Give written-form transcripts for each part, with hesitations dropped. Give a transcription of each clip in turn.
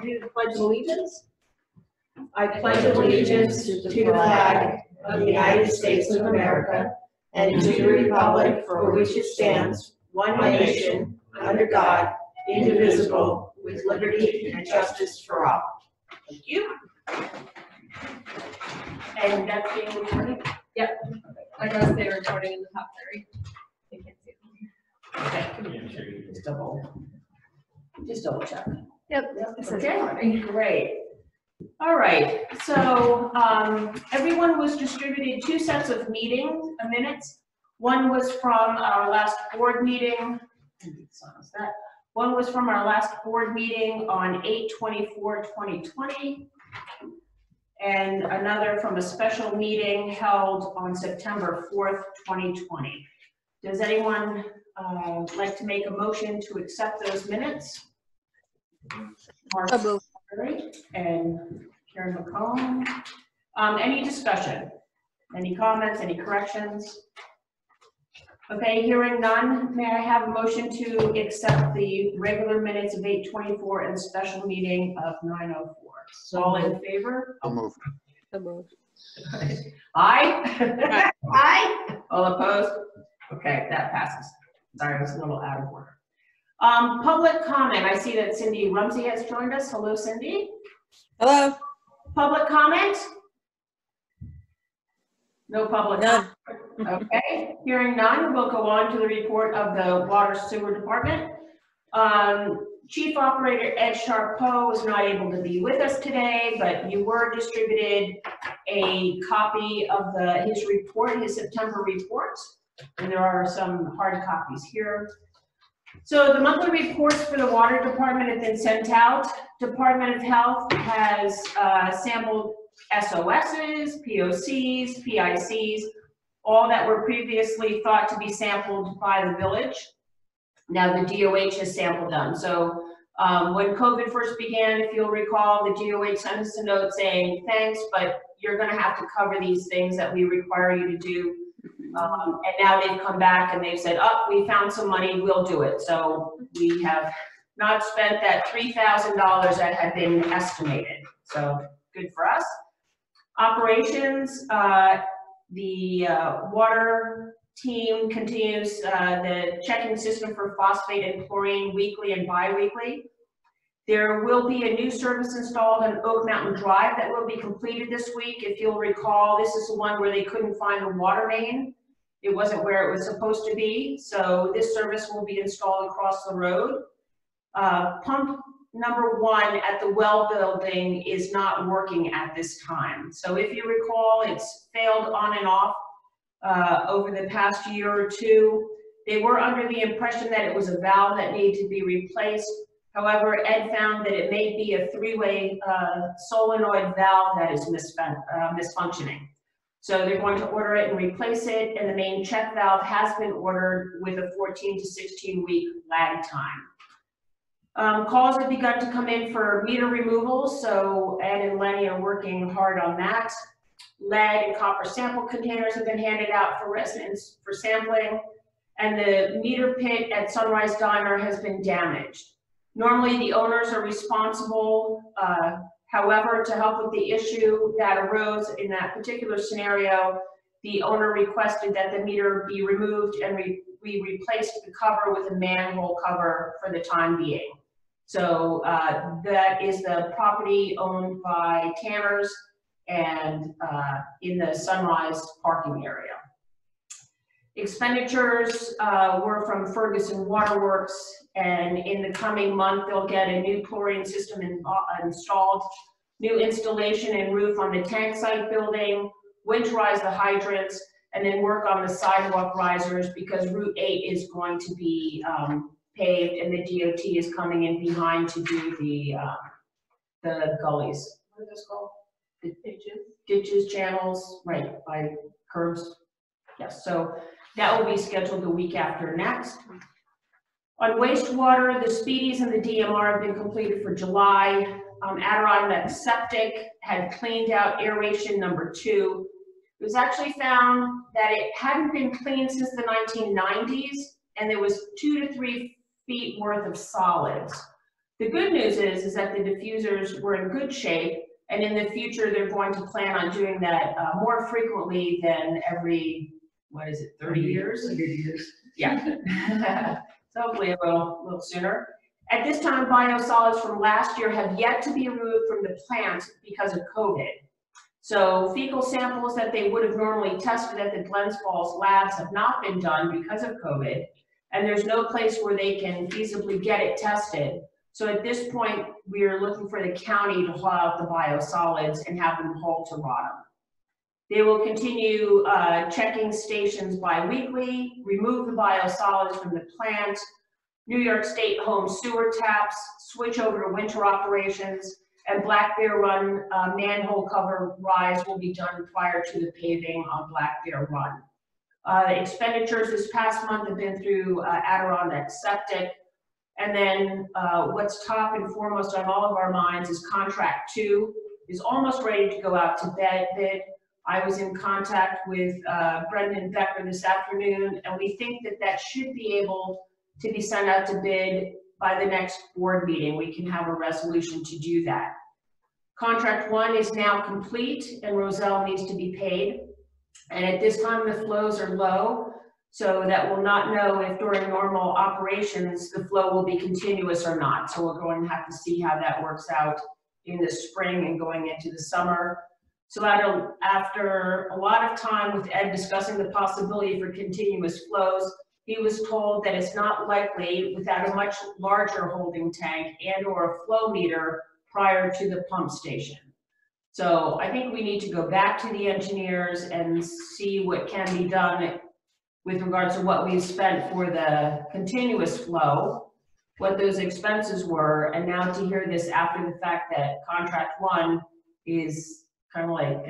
do the Pledge of Allegiance? I pledge allegiance to the flag of the United States of America and to the republic for which it stands, one nation, under God, indivisible, with liberty and justice for all. Thank you. And that's being recorded? Yep. I guess they're recording in the top three. They can't see it. Okay. Just double check. Yep. It says Okay, recording. great. All right, so everyone was distributed 2 sets of minutes. One was from our last board meeting. One was from our last board meeting on 8/24/2020, and another from a special meeting held on September 4th, 2020. Does anyone like to make a motion to accept those minutes? Mark and Karen McCollum. Any discussion? Any comments? Any corrections? Okay, hearing none, may I have a motion to accept the regular minutes of 8/24 and the special meeting of 9/04? All in favor? I'll move. Aye? Aye? All opposed? Okay, that passes. Sorry, I was a little out of order. Public comment. I see that Cindy Rumsey has joined us. Hello, Cindy. Hello. Public comment? No public None. comment. Okay, hearing none, we'll go on to the report of the Water Sewer Department. Chief Operator Ed Charpeau was not able to be with us today, but you were distributed a copy of his report, his September report, and there are some hard copies here. So the monthly reports for the Water Department have been sent out. Department of Health has sampled SOSs, POCs, PICs, all that were previously thought to be sampled by the village. Now the DOH has sampled them. So when COVID first began, if you'll recall, the DOH sent us a note saying, thanks, but you're gonna have to cover these things that we require you to do. And now they've come back and they've said, oh, we found some money, we'll do it. So we have not spent that $3,000 that had been estimated. So good for us. Operations, the water team continues the checking system for phosphate and chlorine weekly and bi-weekly. There will be a new service installed on Oak Mountain Drive that will be completed this week. If you'll recall, this is the one where they couldn't find the water main. It wasn't where it was supposed to be. So this service will be installed across the road. Pump number 1 at the well building is not working at this time. So if you recall, it's failed on and off over the past year or two. They were under the impression that it was a valve that needed to be replaced. However, Ed found that it may be a 3-way solenoid valve that is misfunctioning. So they're going to order it and replace it, and the main check valve has been ordered with a 14 to 16 week lag time. Calls have begun to come in for meter removal, so Ed and Lenny are working hard on that. Lead and copper sample containers have been handed out for residents for sampling, and the meter pit at Sunrise Diner has been damaged. Normally the owners are responsible, however, to help with the issue that arose in that particular scenario, the owner requested that the meter be removed and we replaced the cover with a manhole cover for the time being. So that is the property owned by Tanners and in the Sunrise parking area. Expenditures were from Ferguson Waterworks, and in the coming month they'll get a new chlorine system installed, new installation and roof on the tank site building, winterize the hydrants, and then work on the sidewalk risers because Route 8 is going to be paved and the DOT is coming in behind to do the gullies. What are those called? The ditches, channels, right, by curbs. Yes, so that will be scheduled the week after next. On wastewater, the speedies and the DMR have been completed for July. Adirondack Septic had cleaned out aeration number 2. It was actually found that it hadn't been cleaned since the 1990s, and there was 2 to 3 feet worth of solids. The good news is that the diffusers were in good shape, and in the future, they're going to plan on doing that more frequently than every, 30 years? 100 years. Yeah. So hopefully a little sooner. At this time, biosolids from last year have yet to be removed from the plant because of COVID. So fecal samples that they would have normally tested at the Glens Falls labs have not been done because of COVID, and there's no place where they can feasibly get it tested. So at this point, we are looking for the county to haul out the biosolids and have them hauled to Rodham. They will continue checking stations bi-weekly, remove the biosolids from the plant, New York State home sewer taps, switch over to winter operations, and Black Bear Run manhole cover rise will be done prior to the paving on Black Bear Run. Expenditures this past month have been through Adirondack Septic. And then what's top and foremost on all of our minds is contract 2 is almost ready to go out to bid. I was in contact with Brendan Becker this afternoon, and we think that that should be able to be sent out to bid by the next board meeting. We can have a resolution to do that. Contract 1 is now complete, and Roselle needs to be paid. And at this time, the flows are low, so that we'll not know if during normal operations, the flow will be continuous or not. So we're going to have to see how that works out in the spring and going into the summer. So after a lot of time with Ed discussing the possibility for continuous flows, he was told that it's not likely without a much larger holding tank and or a flow meter prior to the pump station. So I think we need to go back to the engineers and see what can be done with regards to what we've spent for the continuous flow, what those expenses were, and now to hear this after the fact that contract 1 is kind of like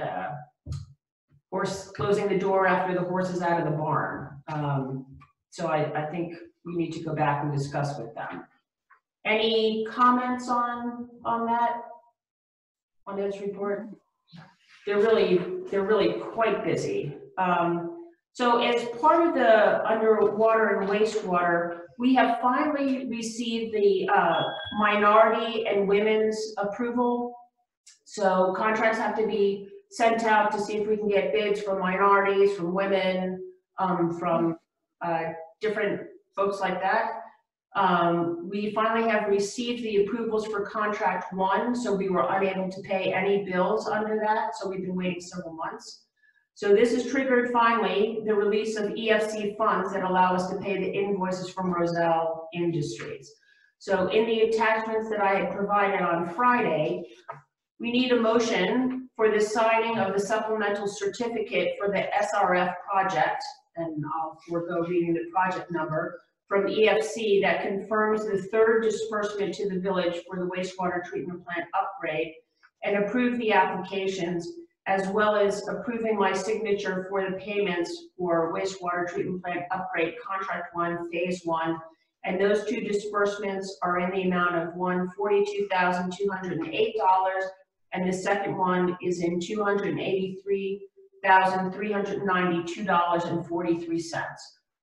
horse closing the door after the horse is out of the barn. So I think we need to go back and discuss with them. Any comments on that, on this report? They're really quite busy. So as part of the underwater and wastewater, we have finally received the minority and women's approval. So contracts have to be sent out to see if we can get bids from minorities, from women, from different folks like that. We finally have received the approvals for contract 1, so we were unable to pay any bills under that, so we've been waiting several months. So this has triggered finally the release of EFC funds that allow us to pay the invoices from Roselle Industries. So in the attachments that I had provided on Friday, we need a motion for the signing of the supplemental certificate for the SRF project, and I'll forego reading the project number, from EFC that confirms the 3rd disbursement to the village for the wastewater treatment plant upgrade, and approve the applications, as well as approving my signature for the payments for wastewater treatment plant upgrade contract 1, phase 1. And those 2 disbursements are in the amount of $142,208, and the second one is in $283,392.43.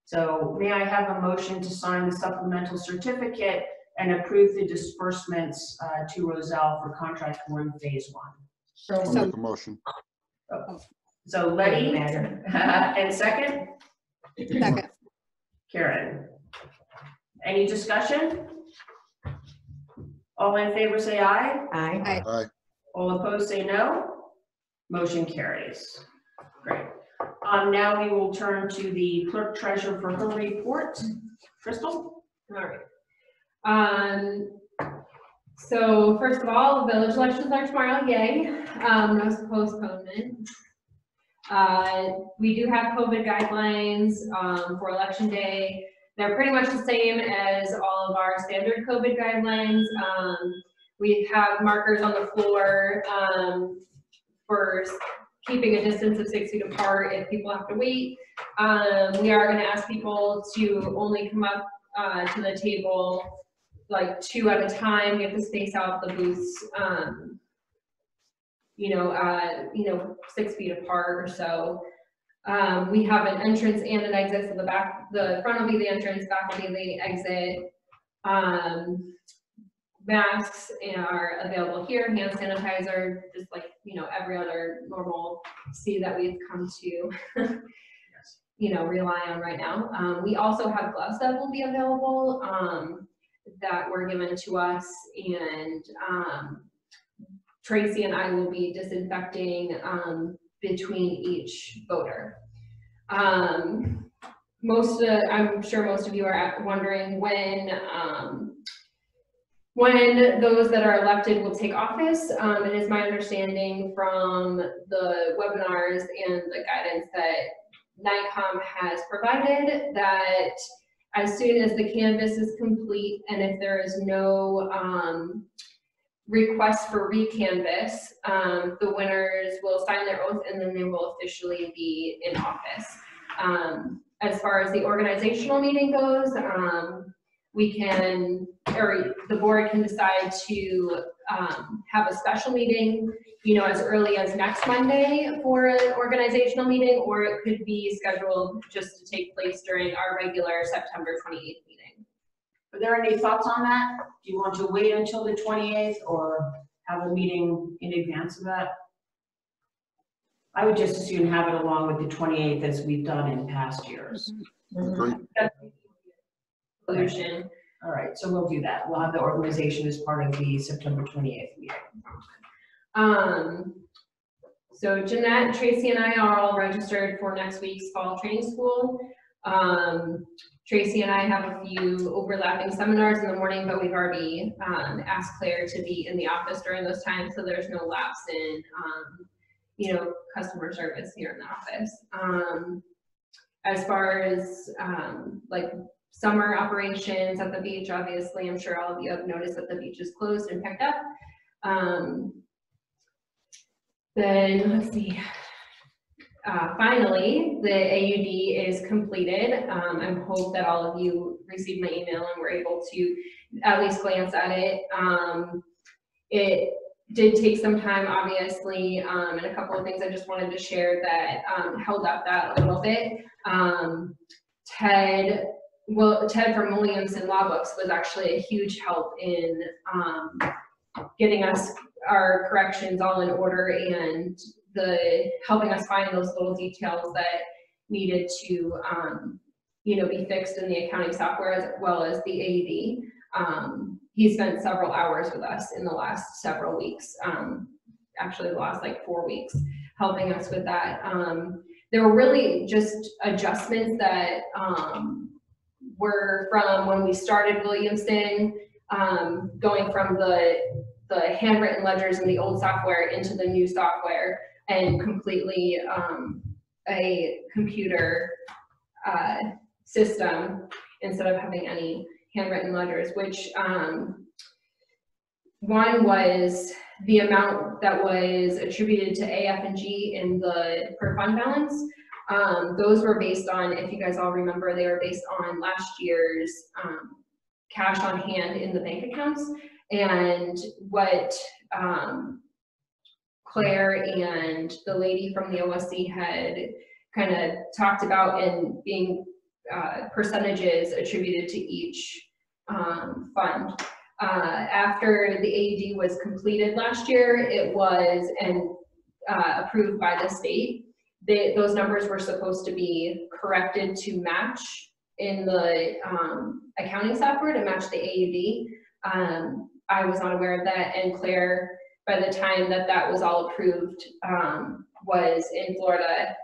So may I have a motion to sign the supplemental certificate and approve the disbursements to Roselle for contract 1, phase 1? I'll make a motion. So Letty, and second? Second. Karen. Any discussion? All in favor say aye. Aye. Aye. All opposed say no. Motion carries. Great. Now we will turn to the clerk treasurer for her report. Crystal? All right. So first of all, village elections are tomorrow, yay. No postponement. We do have COVID guidelines for election day. They're pretty much the same as all of our standard COVID guidelines. We have markers on the floor for keeping a distance of 6 feet apart if people have to wait. We are gonna ask people to only come up to the table like 2 at a time. We have to space out the booths, 6 feet apart or so. We have an entrance and an exit, so the front will be the entrance, back will be the exit. masks are available here, hand sanitizer, just like, every other normal that we've come to, rely on right now. We also have gloves that will be available, that were given to us, and Tracy and I will be disinfecting between each voter. I'm sure most of you are wondering when those that are elected will take office. It is my understanding from the webinars and the guidance that NICOM has provided that as soon as the canvass is complete and if there is no request for recanvass, the winners will sign their oath and then they will officially be in office. As far as the organizational meeting goes, the board can decide to have a special meeting, as early as next Monday for an organizational meeting, or it could be scheduled just to take place during our regular September 28th meeting. Are there any thoughts on that? Do you want to wait until the 28th or have a meeting in advance of that? I would just as soon have it along with the 28th as we've done in past years. Agree. Solution. All right, so we'll do that. We'll have the organization as part of the September 28th meeting. So Jeanette, Tracy, and I are all registered for next week's fall training school. Tracy and I have a few overlapping seminars in the morning, but we've already asked Claire to be in the office during those times, so there's no lapse in customer service here in the office. As far as like summer operations at the beach, obviously, I'm sure all of you have noticed that the beach is closed and picked up. Then let's see. Finally, the AUD is completed. I hope that all of you received my email and were able to at least glance at it. It did take some time, obviously, and a couple of things I just wanted to share that held up that a little bit. Ted from Williamson Law Books was actually a huge help in getting us our corrections all in order and helping us find those little details that needed to be fixed in the accounting software as well as the AUD. He spent several hours with us in the last several weeks, actually the last like 4 weeks, helping us with that. There were really just adjustments that were from when we started Williamson, going from the handwritten ledgers in the old software into the new software, and completely a computer system instead of having any handwritten ledgers, which one was the amount that was attributed to AF and G in the per fund balance. Those were based on, if you guys all remember, they were based on last year's cash on hand in the bank accounts, and what Claire and the lady from the OSC had kind of talked about, and being percentages attributed to each fund. After the AUD was completed last year, it was approved by the state. Those numbers were supposed to be corrected to match in the accounting software to match the AUD. I was not aware of that, and Claire, by the time that was all approved, was in Florida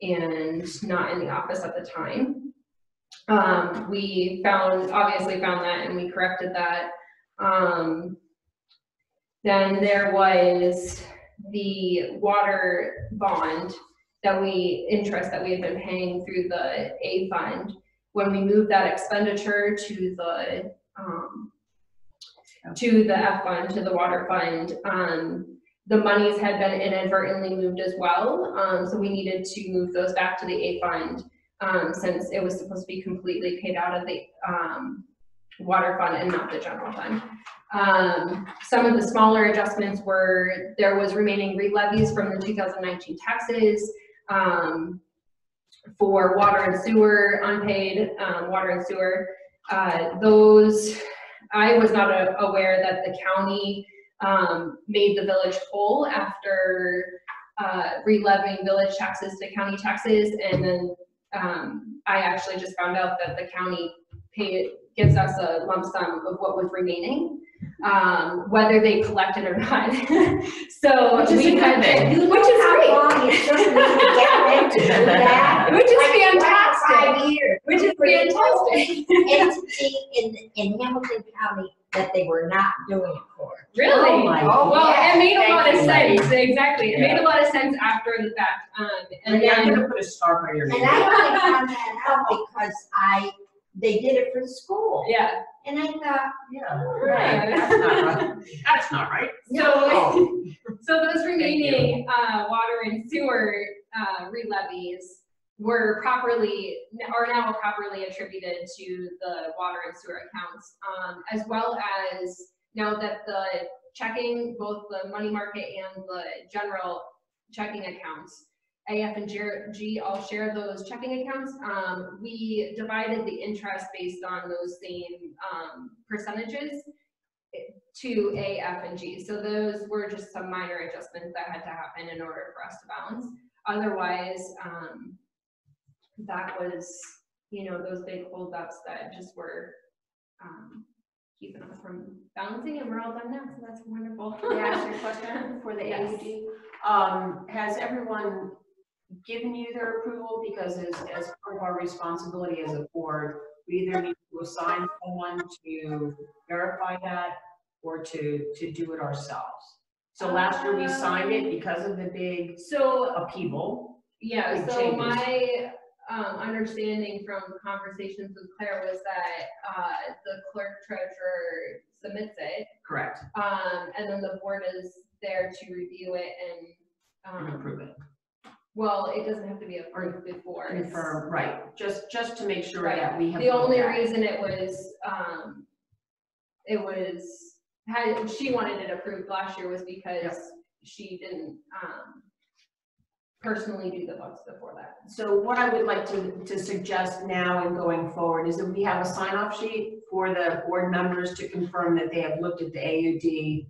and not in the office at the time. We obviously found that, and we corrected that. Then there was the water bond interest that we had been paying through the A fund. When we moved that expenditure to the F fund, to the water fund, the monies had been inadvertently moved as well. So we needed to move those back to the A fund, since it was supposed to be completely paid out of the water fund and not the general fund. Some of the smaller adjustments were, there was remaining re-levies from the 2019 taxes for water and sewer, unpaid water and sewer. Those I was not aware that the county made the village whole after re-levying village taxes to county taxes, and then I actually just found out that the county gives us a lump sum of what was remaining, whether they collect it or not. So Which is we a good had thing. to, You which know is how great. long it took me to get them to do that? Which is Like fantastic. 5 years. Which is For the whole fantastic. entity in Hamilton County that they were not doing it for. Really? Oh my Well, God. it made a lot of Thank you, sense. Exactly. It made a lot of sense after the fact. And Maybe I'm then, gonna put a star by your name. And I only found that out because they did it for the school. yeah. And I thought, Yeah, right, that's not right. That's not right. So, so those remaining water and sewer re-levies are now properly attributed to the water and sewer accounts, as well as now that the checking, both the money market and the general checking accounts, AF and G all share those checking accounts. We divided the interest based on those same percentages to A, F, and G. So those were just some minor adjustments that had to happen in order for us to balance. Otherwise, that was, those big holdups that just were keeping us from balancing, and we're all done now, so that's wonderful. May I ask you a question for the Yes. AUD? Has everyone given you their approval? Because as part of our responsibility as a board, we either need to assign someone to verify that or to do it ourselves. So last year we signed it because of the big upheaval. Yeah, Big so changes. my understanding from conversations with Claire was that the clerk treasurer submits it, Correct. and then the board is there to review it And and approve it. well, it doesn't have to be approved before. Confirm, right, just to make sure Right. that we have. The only looked at it. reason she wanted it approved last year was because Yep. she didn't personally do the books before that. So what I would like to suggest now and going forward is that we have a sign-off sheet for the board members to confirm that they have looked at the AUD,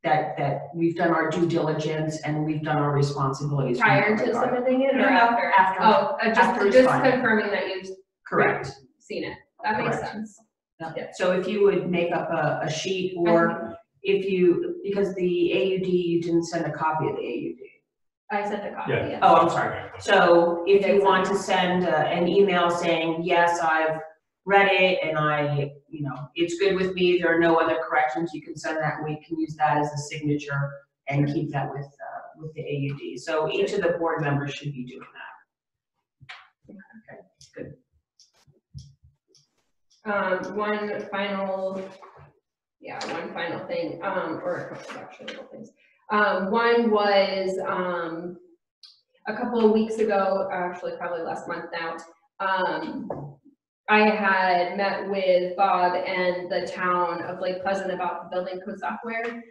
that we've done our due diligence and we've done our responsibilities. Prior to submitting it or No, after? after. Oh, after it's just fine. confirming that you've Correct. seen it. That makes Correct. sense. Yeah. So if you would make up a sheet, or if you, because the AUD, you didn't send a copy of the AUD. I sent a copy, Yeah. yes. Oh, I'm sorry. So if you want to send an email saying, yes, I've read it and it's good with me, there are no other corrections, you can send that and we can use that as a signature and keep that with the AUD. So each of the board members should be doing that. Okay, good. One final thing, or a couple of actually little things. One was a couple of weeks ago, actually probably last month now, I had met with Bob and the town of Lake Pleasant about the building code software.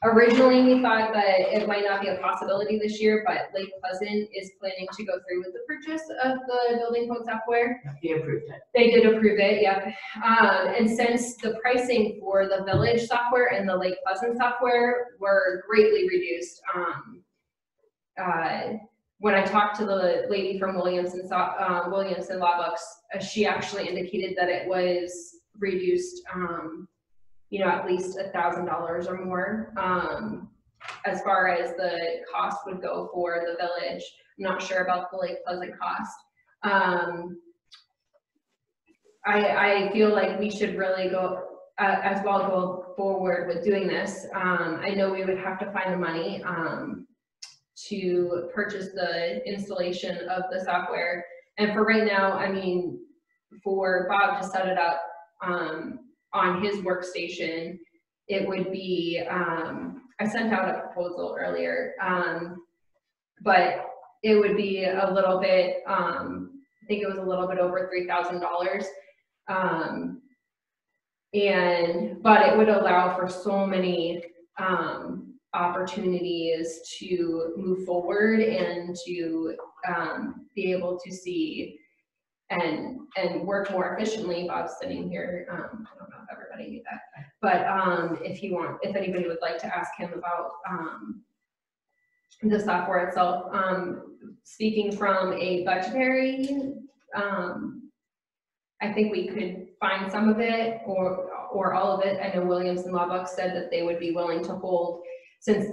Originally we thought that it might not be a possibility this year, but Lake Pleasant is planning to go through with the purchase of the building code software. They approved it. They did approve it, yep. And since the pricing for the village software and the Lake Pleasant software were greatly reduced, when I talked to the lady from Williamson Law Books, she actually indicated that it was reduced, at least $1,000 or more, as far as the cost would go for the village. I'm not sure about the Lake Pleasant cost. I feel like we should really go forward with doing this. I know we would have to find the money to purchase the installation of the software. And for right now, I mean, for Bob to set it up on his workstation, it would be, I sent out a proposal earlier, but it would be a little bit, I think it was a little bit over $3,000. But it would allow for so many opportunities to move forward and to be able to see and work more efficiently. Bob's sitting here. I don't know if everybody knew that, but if anybody would like to ask him about the software itself, speaking from a budgetary, I think we could find some of it or all of it. I know Williams and Lawbuck said that they would be willing to hold, since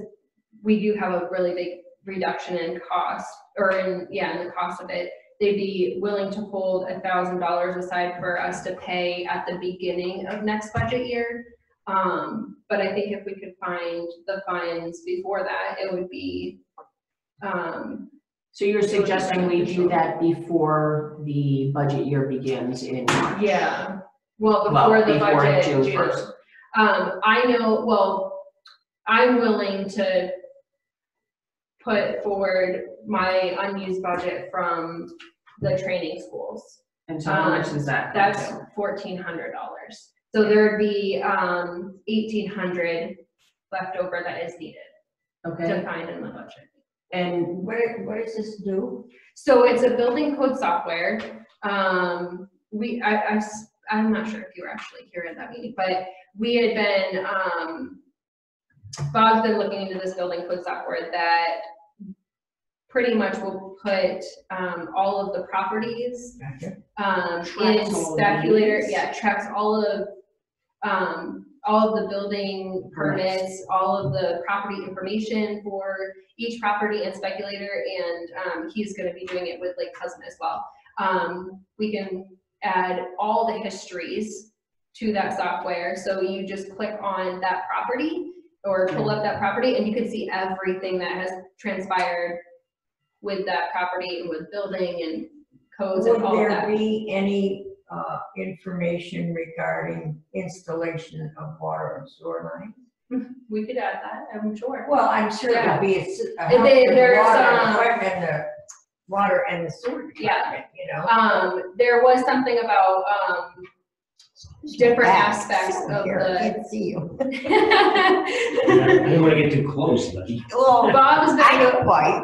we do have a really big reduction in cost, or in the cost of it, they'd be willing to hold $1,000 aside for us to pay at the beginning of next budget year. But I think if we could find the funds before that, it would be, So you're suggesting we do that before the budget year begins in March? yeah, well, before the before budget, June June. 1st. I know, well, I'm willing to put forward my unused budget from the training schools. And so how much is that? That's $1,400. So there'd be $1,800 left over that is needed Okay, to find in the budget. and What does this do? So it's a building code software. I'm not sure if you were actually here at that meeting, but we had been, Bob's been looking into this building code software that pretty much will put all of the properties in Tracks all of Speculator. these. Yeah, tracks all of the building permits, all of the property information for each property in Speculator, and he's going to be doing it with Lake Pleasant as well. We can add all the histories to that software, so you just click on that property or pull up that property, and you can see everything that has transpired with that property and with building and codes and all of Would that. there be any information regarding installation of water and sewer lines? We could add that, I'm sure. Well, I'm sure Yeah. there'd be There's, the water and the sewer department, you know? There was something about different aspects of Here, I the. can't see you. I didn't want to get too close, but Well, Bob's I been, don't quite.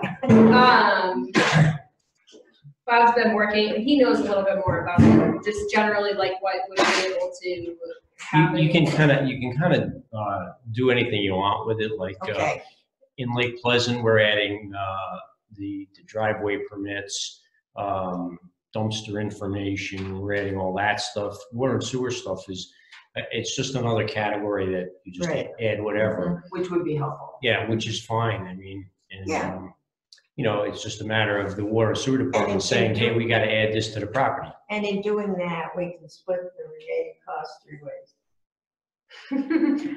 Bob's been working, he knows a little bit more about it, just generally like what would be able to happen. you can kind of do anything you want with it. Like Okay, in Lake Pleasant, we're adding the driveway permits, dumpster information. We're adding all that stuff. Water and sewer stuff it's just another category that you just Right. add whatever. which would be helpful. Yeah, which is fine. I mean, and Yeah. it's just a matter of the water and sewer department saying, hey, we got to add this to the property. and in doing that, we can split the related costs 3 ways.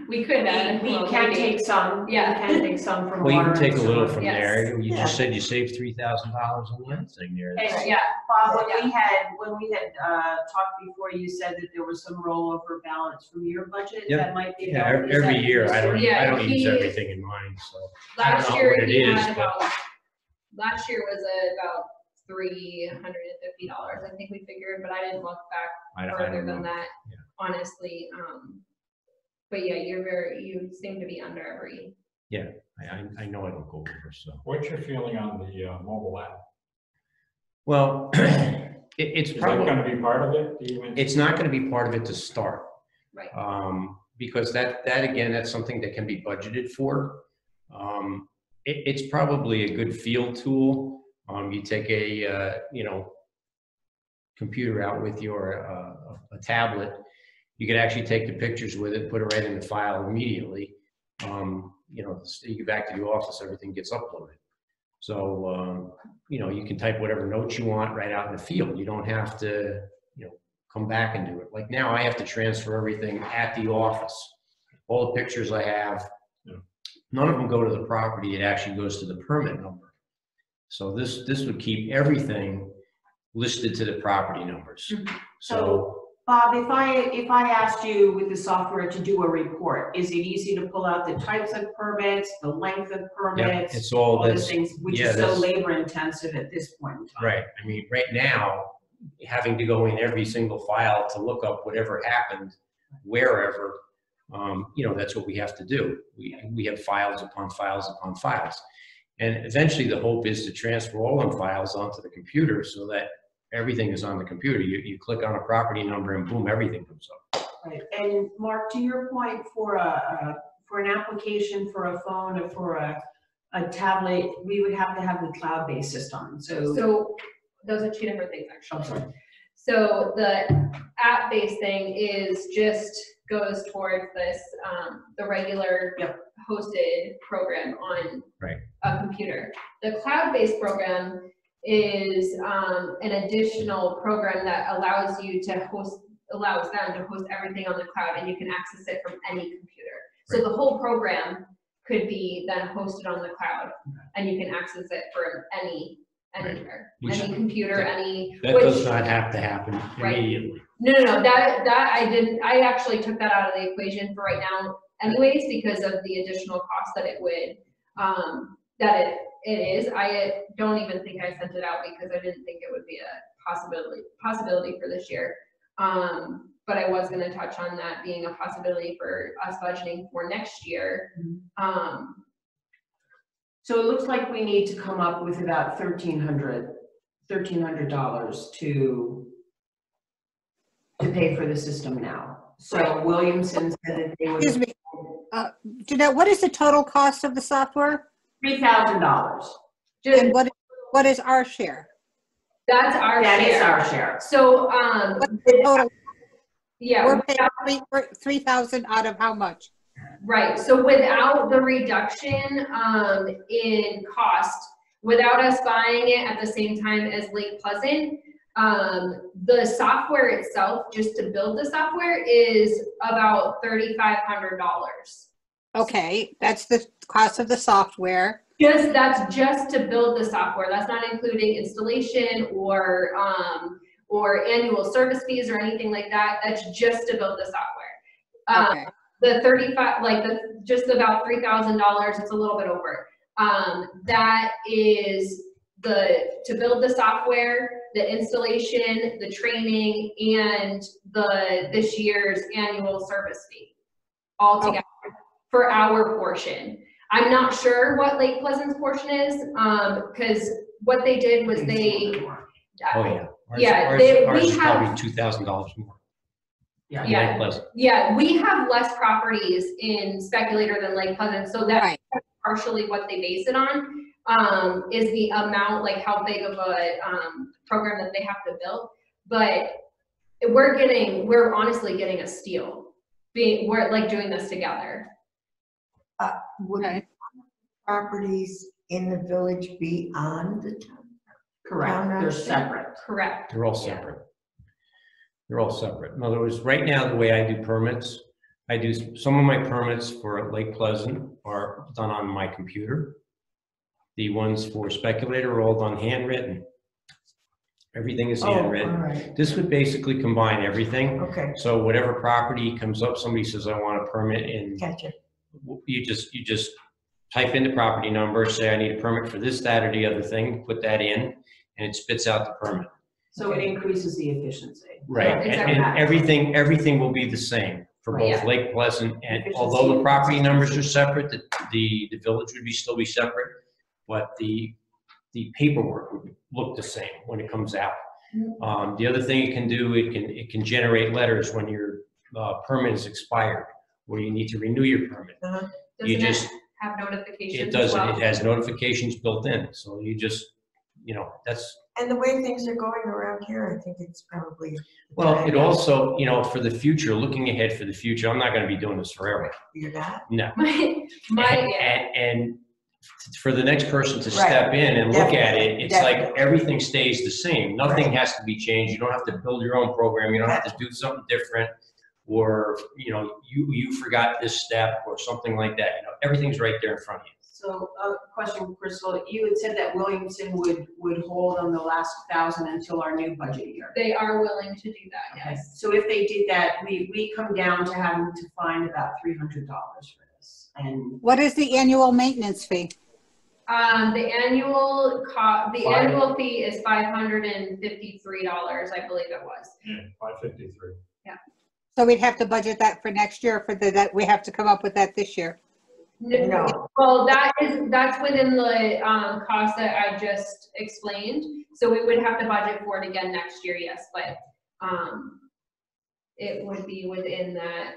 We could add. We well, can maybe. take some, we Yeah. can take some from Well, you water can take a and little sewer. from Yes. there. You Yeah. just said you saved $3,000 on one thing there. And Yeah, Bob, when we had talked before, you said that there was some rollover balance from your budget Yep. that might be. Yeah, available. Is every that year, I don't Yeah, use he- everything in mine, so. I don't last know year what it he is, had but- about, last year was about $350, I think we figured, but I didn't look back I further don't than know. that, Yeah. honestly. But yeah, you seem to be under every. I know I don't go over, so. What's your feeling on the mobile app? Well, it's Is that probably, gonna be part of it? Do you it's not gonna be part of it to start. Right. Because that again, that's something that can be budgeted for. It's probably a good field tool. You take a, computer out with your, a tablet, you could actually take the pictures with it, put it right in the file immediately. You get back to the office, everything gets uploaded. So, you can type whatever notes you want right out in the field. You don't have to, come back and do it. Like now I have to transfer everything at the office. All the pictures I have, none of them go to the property. It actually goes to the permit number. So this would keep everything listed to the property numbers. So Bob, if I asked you with the software to do a report, is it easy to pull out the types of permits, the length of yeah, permits? it's all All the this, things, which yeah, is so that's- labor intensive at this point in time. right. I mean, right now, having to go in every single file to look up whatever happened, wherever, that's what we have to do. We have files upon files upon files. And eventually the hope is to transfer all them files onto the computer so that everything is on the computer. You click on a property number and boom, everything comes up. Right, and Mark, to your point, for an application for a phone or for a tablet, we would have to have the cloud-based system, so. So those are two different things, actually. I'm sorry. So the app-based thing goes towards this, the regular hosted program on a computer. The cloud-based program is an additional program that allows them to host everything on the cloud, and you can access it from any computer. So the whole program could be then hosted on the cloud, and you can access it from anywhere, any computer, That does not have to happen immediately. No, that I didn't, I actually took that out of the equation for right now anyways, because of the additional cost that it would, that it is. I don't even think I sent it out because I didn't think it would be a possibility for this year. But I was gonna touch on that being a possibility for us budgeting for next year. So it looks like we need to come up with about $1,300 to pay for the system now. So Williamson said that they would. Excuse me, Jeanette, what is the total cost of the software? $3,000. And what is our share? That's our share. That is our share. So, What's the total? yeah. We're paying 3,000 out of how much? Right, so without the reduction in cost, without us buying it at the same time as Lake Pleasant, the software itself, just to build the software, is about $3,500. Okay, that's the cost of the software. That's just to build the software. That's not including installation or annual service fees or anything like that. That's just to build the software. Okay. The 35, just about $3,000, it's a little bit over. That is to build the software, the installation, the training, and this year's annual service fee all together for our portion. I'm not sure what Lake Pleasant's portion is, because what they did was Ours is probably $2,000 more. Yeah, we have less properties in Speculator than Lake Pleasant, so that's partially what they base it on, is the amount, like how big of a program that they have to build. But we're honestly getting a steal. We're like doing this together. Would properties in the village be on the town? Correct, they're separate. Correct. They're all separate. They're all separate. In other words, right now, the way I do permits, some of my permits for Lake Pleasant are done on my computer. The ones for Speculator are all done handwritten. Everything is handwritten. Right. This would basically combine everything. Okay. So whatever property comes up, somebody says, I want a permit, and Gotcha. you just type in the property number, say I need a permit for this, that, or the other thing, put that in, and it spits out the permit. So it increases the efficiency. Right, Exactly. and everything will be the same for both Lake Pleasant, and Efficiency. although the property numbers are separate, the village would still be separate, but the paperwork would look the same when it comes out. The other thing it can do, it can generate letters when your permit is expired, or you need to renew your permit. You Doesn't just, it have notifications? it does, as well? it has notifications built in, so you just, that's. And the way things are going around here, I think it's probably. Well, it also, for the future, looking ahead for the future, I'm not going to be doing this forever. You're not? No. Yeah. And for the next person to step in and look at it, it's like everything stays the same. Nothing has to be changed. You don't have to build your own program. You don't have to do something different, or you forgot this step or something like that. Everything's right there in front of you. So question, Crystal, you had said that Williamson would hold on the last 1,000 until our new budget year. They are willing to do that, yes. So if they did that, we come down to having to find about $300 for this. And What is the annual maintenance fee? The annual fee is $553, I believe it was. Yeah, 553. So we'd have to budget that for next year, that we have to come up with that this year. No. Well, that's within the, cost that I just explained, so we would have to budget for it again next year, yes, but, it would be within that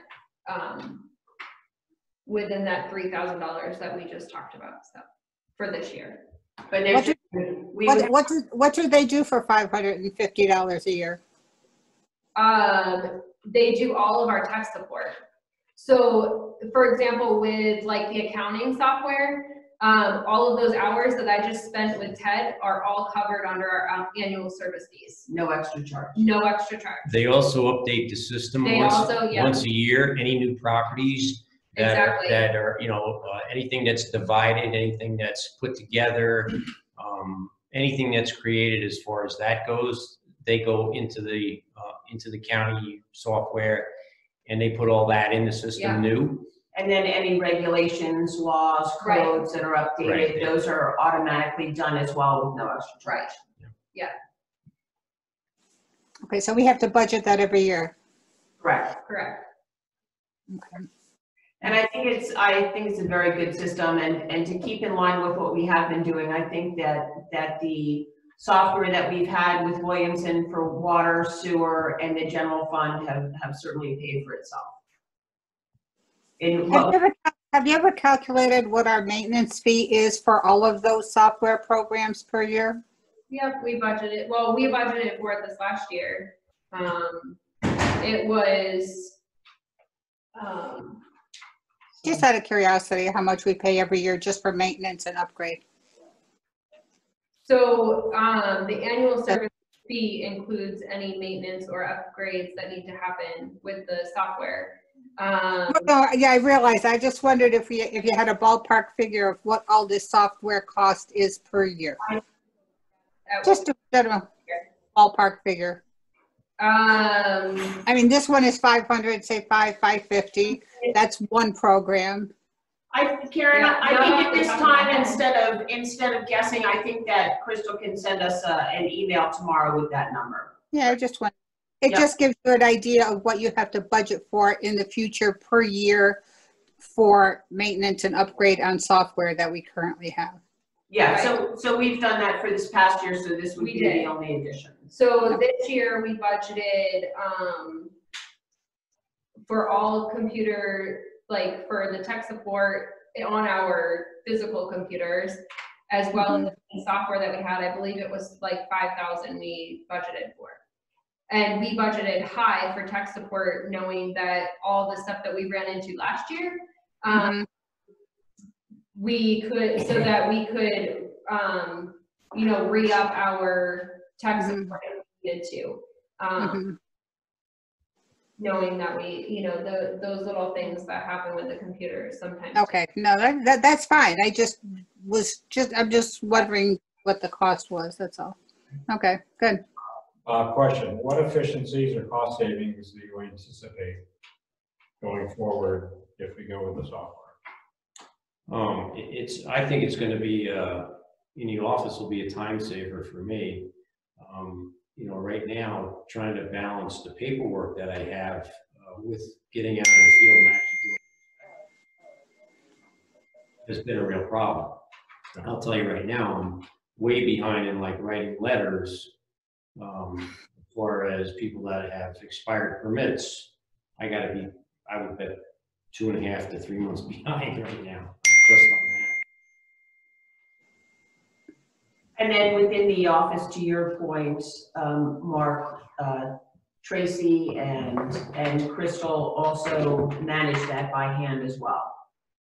$3,000 that we just talked about, so, for this year. But What next do- year, we would, What do they do for $550 a year? They do all of our tech support. So, for example, with like the accounting software, all of those hours that I just spent with Ted are all covered under our annual service fees. no extra charge. No extra charge. They also update the system They once, also, yeah. once a year, any new properties that are, Exactly. that are, you know, anything that's divided, anything that's put together, anything that's created as far as that goes, they go into the county software and they put all that in the system Yeah. new. And then any regulations, laws, Right. codes that are updated, Right. those are automatically done as well with no extra charge. Okay, so we have to budget that every year. Correct. Correct. Okay. And I think it's a very good system, and to keep in line with what we have been doing, I think that the software that we've had with Williamson for water, sewer, and the general fund have certainly paid for itself. Have you ever calculated what our maintenance fee is for all of those software programs per year? Yep, we budgeted for it this last year. It was, Just out of curiosity, how much we pay every year just for maintenance and upgrade? so, the annual service fee includes any maintenance or upgrades that need to happen with the software. No, yeah, I realize. I just wondered if you had a ballpark figure of what all this software cost is per year. Just a general ballpark figure. I mean, this one is 500, say 550. That's one program. Karen, Yeah, I no, think at this no, time, no. instead of guessing, I think that Crystal can send us an email tomorrow with that number. Yeah, I just want, it Yeah. just gives you an idea of what you have to budget for in the future per year for maintenance and upgrade on software that we currently have. Yeah, Right. so we've done that for this past year, so this would We be did. the only addition. So this year we budgeted, for all computer, like for the tech support on our physical computers, as well as the software that we had, I believe it was like 5,000 we budgeted for. And we budgeted high for tech support, knowing that all the stuff that we ran into last year, we could, so that we could, you know, re-up our tech support if we needed to. Knowing that we, you know, those little things that happen with the computers sometimes. Okay, no, that's fine. I'm just wondering what the cost was, that's all. Okay, good. Question, what efficiencies or cost savings do you anticipate going forward if we go with the software? I think it's going to be, in the office will be a time saver for me. You know, right now, trying to balance the paperwork that I have with getting out in the field and actually doing it has been a real problem. I'll tell you right now, I'm way behind in like writing letters, as far as people that have expired permits. I would bet 2.5 to 3 months behind right now, just on that. And then within the office, to your point, Mark, Tracy and Crystal also manage that by hand as well.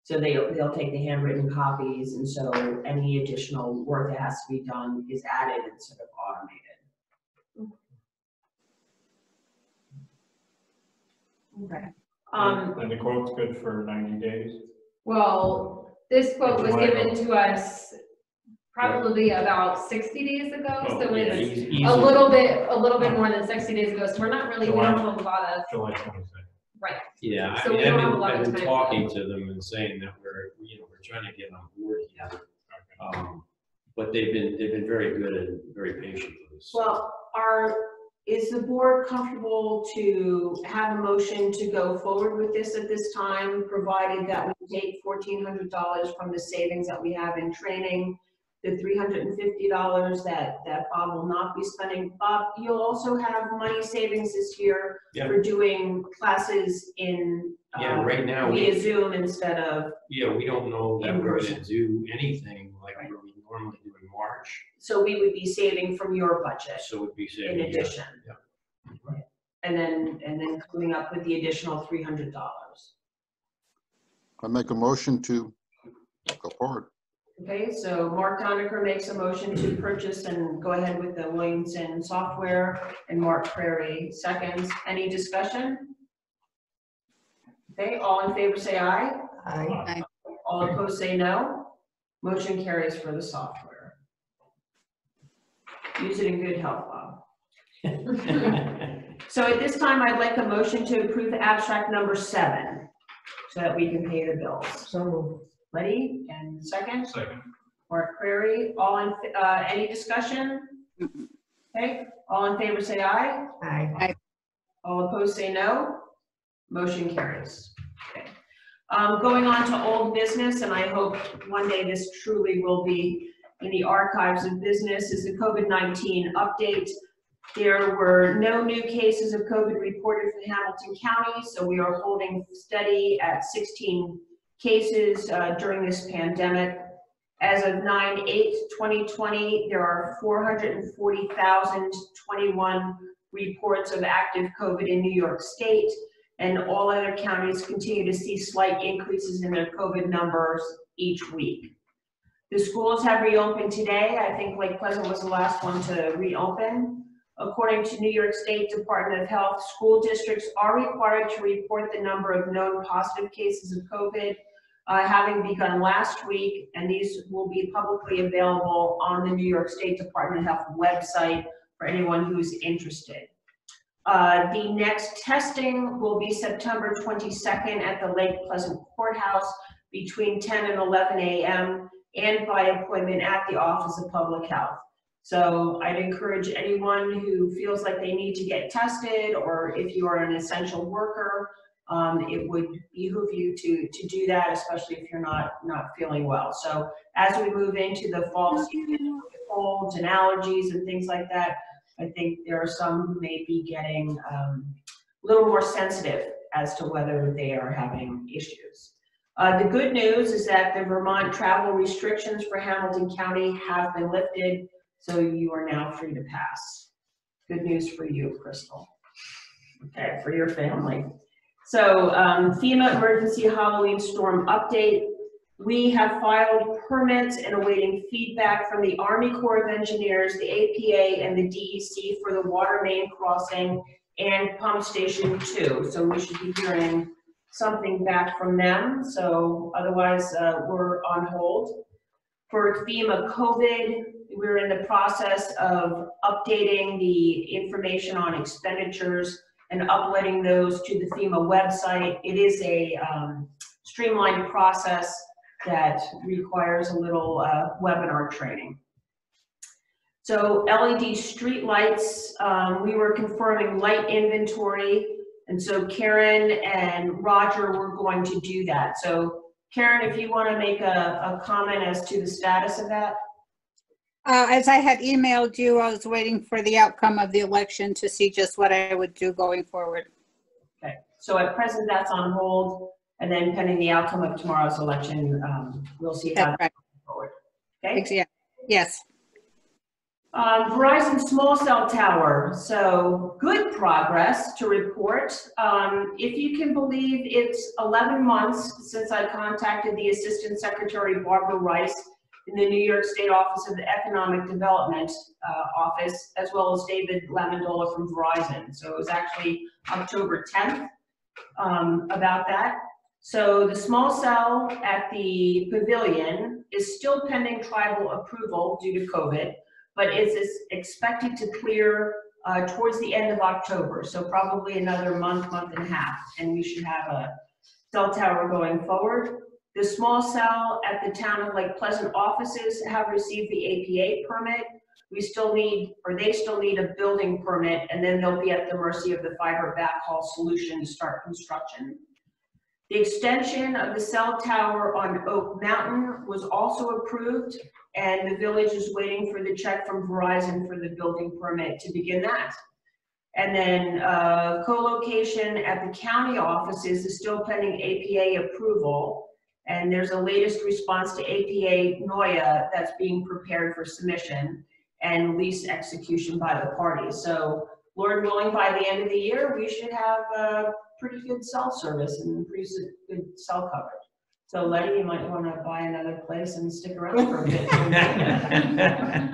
So they'll take the handwritten copies, and so any additional work that has to be done is added instead of automated. Okay. And the quote's good for 90 days? Well, this quote was given to us probably about 60 days ago, so Oh, yeah, it's easy. a little bit more than 60 days ago, so we're not really, we July. don't have a lot of, July 26th. right. Yeah, I So mean, we don't have a lot I've of been time. talking to them and saying that we're trying to get on board here. But they've been very good and very patient with us. Well, Is the board comfortable to have a motion to go forward with this at this time, provided that we take $1,400 from the savings that we have in training, the $350 that Bob will not be spending? Bob, you'll also have money savings this year for doing classes in Right now, via Zoom instead of. we don't know that we're gonna do anything like we normally do in March, So we would be saving from your budget so we'd be in saving. addition. Yeah. And then coming up with the additional $300. I make a motion to go forward. Okay, so Mark Doniger makes a motion to purchase and go ahead with the Williamson software, and Mark Prairie seconds. Any discussion? Okay, all in favor say aye. Aye. All opposed say no. Motion carries for the software. Use it in good health, Bob. So at this time, I'd like a motion to approve abstract number 7 so that we can pay the bills. So moved. Ready? And second? Second. Mark Prairie, any discussion? Okay, all in favor say aye. Aye. All opposed say no. Motion carries. Okay. Going on to old business, and I hope one day this truly will be in the archives of business, is the COVID-19 update. There were no new cases of COVID reported from Hamilton County, so we are holding steady at 16 cases during this pandemic. As of 9/8/2020, there are 440,021 reports of active COVID in New York State, and all other counties continue to see slight increases in their COVID numbers each week. The schools have reopened today. I think Lake Pleasant was the last one to reopen. According to New York State Department of Health, school districts are required to report the number of known positive cases of COVID, having begun last week, and these will be publicly available on the New York State Department of Health website for anyone who's interested. The next testing will be September 22nd at the Lake Pleasant Courthouse between 10 and 11 a.m. and by appointment at the Office of Public Health. So I'd encourage anyone who feels like they need to get tested, or if you are an essential worker, it would behoove you to do that, especially if you're not feeling well. So as we move into the fall season with colds and allergies and things like that, I think there are some who may be getting a little more sensitive as to whether they are having issues. The good news is that the Vermont travel restrictions for Hamilton County have been lifted, so you are now free to pass. Good news for you, Crystal. Okay, for your family. So FEMA emergency Halloween storm update. We have filed permits and awaiting feedback from the Army Corps of Engineers, the APA, and the DEC for the water main crossing and pump station 2. So we should be hearing something back from them. So otherwise, we're on hold. For FEMA COVID, we're in the process of updating the information on expenditures and uploading those to the FEMA website. It is a streamlined process that requires a little webinar training. So LED street lights, we were confirming light inventory, and so Karen and Roger were going to do that. So Karen, if you want to make a comment as to the status of that. As I had emailed you, I was waiting for the outcome of the election to see just what I would do going forward. Okay, so at present that's on hold, and then pending the outcome of tomorrow's election, we'll see how that goes forward. Okay. Yeah. Yes. Verizon small cell tower, so good progress to report. If you can believe, it's 11 months since I contacted the Assistant Secretary Barbara Rice in the New York State Office of the Economic Development Office, as well as David Lamandola from Verizon. So it was actually October 10th about that. So the small cell at the pavilion is still pending tribal approval due to COVID, but is expected to clear towards the end of October. So probably another month and a half, and we should have a cell tower going forward. The small cell at the town of Lake Pleasant offices have received the APA permit. we still need, or they still need a building permit, and then they'll be at the mercy of the fiber backhaul solution to start construction. The extension of the cell tower on Oak Mountain was also approved, and the village is waiting for the check from Verizon for the building permit to begin that. And then co-location at the county offices is still pending APA approval, and there's a latest response to APA NOIA that's being prepared for submission and lease execution by the parties. So Lord willing, by the end of the year, we should have pretty good cell service and pretty good cell coverage. So Letty, you might want to buy another place and stick around for a bit. Yeah,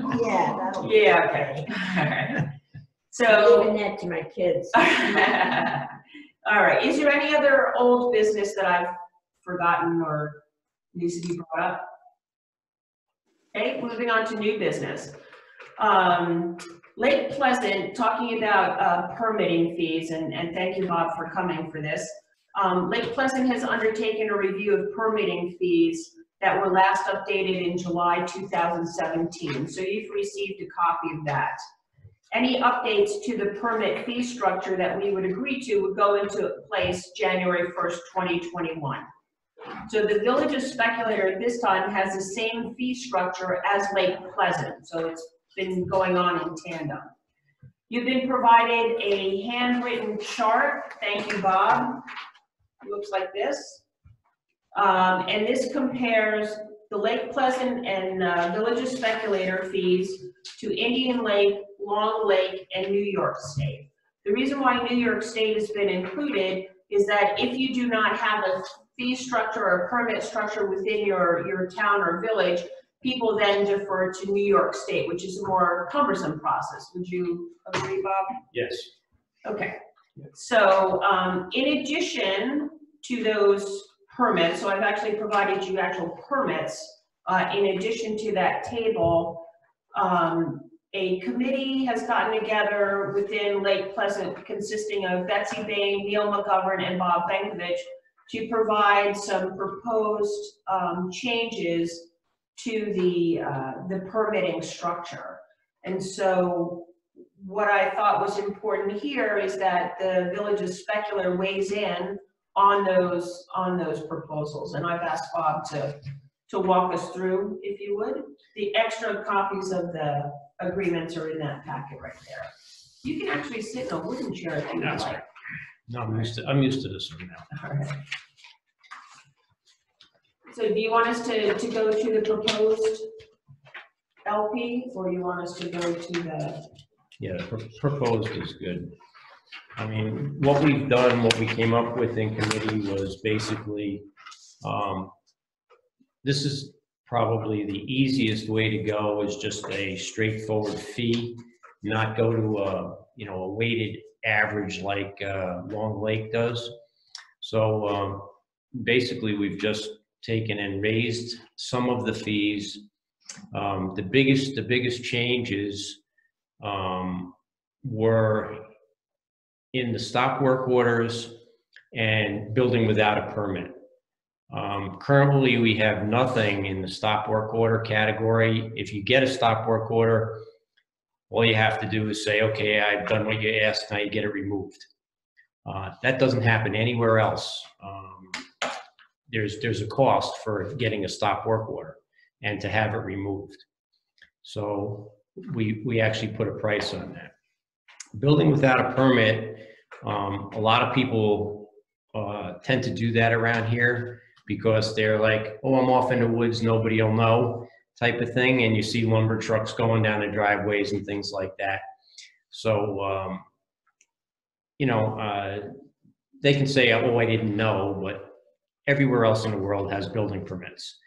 that'll be. Yeah, okay. All right. So. Leaving that to my kids. All right, is there any other old business that I've forgotten or needs to be brought up? Okay, moving on to new business. Lake Pleasant, talking about permitting fees, and thank you, Bob, for coming for this. Lake Pleasant has undertaken a review of permitting fees that were last updated in July 2017. So you've received a copy of that. Any updates to the permit fee structure that we would agree to would go into place January 1st, 2021. So the Village of Speculator at this time has the same fee structure as Lake Pleasant. So it's been going on in tandem. You've been provided a handwritten chart. Thank you, Bob. It looks like this. And this compares the Lake Pleasant and Village of Speculator fees to Indian Lake, Long Lake, and New York State. The reason why New York State has been included is that if you do not have a fee structure or permit structure within your town or village, people then defer to New York State, which is a more cumbersome process. Would you agree, Bob? Yes. Okay. So in addition to those permits, so I've actually provided you actual permits. In addition to that table, a committee has gotten together within Lake Pleasant consisting of Betsy Bain, Neil McGovern, and Bob Benkovich to provide some proposed changes to the permitting structure. And so what I thought was important here is that the Village of Speculator weighs in on those proposals. And I've asked Bob to walk us through, if you would. The extra copies of the agreements are in that packet right there. You can actually sit in a wooden chair if you would like. No, I'm used to this one now. All right. So do you want us to go to the proposed LP, or do you want us to go to the? Yeah, proposed is good. I mean, what we've done, what we came up with in committee was basically, this is probably the easiest way to go, is just a straightforward fee, not go to a weighted average like Long Lake does. So basically, we've just taken and raised some of the fees. The biggest changes were in the stop work orders and building without a permit. Currently, we have nothing in the stop work order category. If you get a stop work order, all you have to do is say, okay, I've done what you asked, now you get it removed. That doesn't happen anywhere else. There's a cost for getting a stop work order and to have it removed. So we actually put a price on that. Building without a permit, a lot of people tend to do that around here because they're like, oh, I'm off in the woods, nobody will know type of thing. And you see lumber trucks going down the driveways and things like that. So, they can say, oh, I didn't know, but everywhere else in the world has building permits.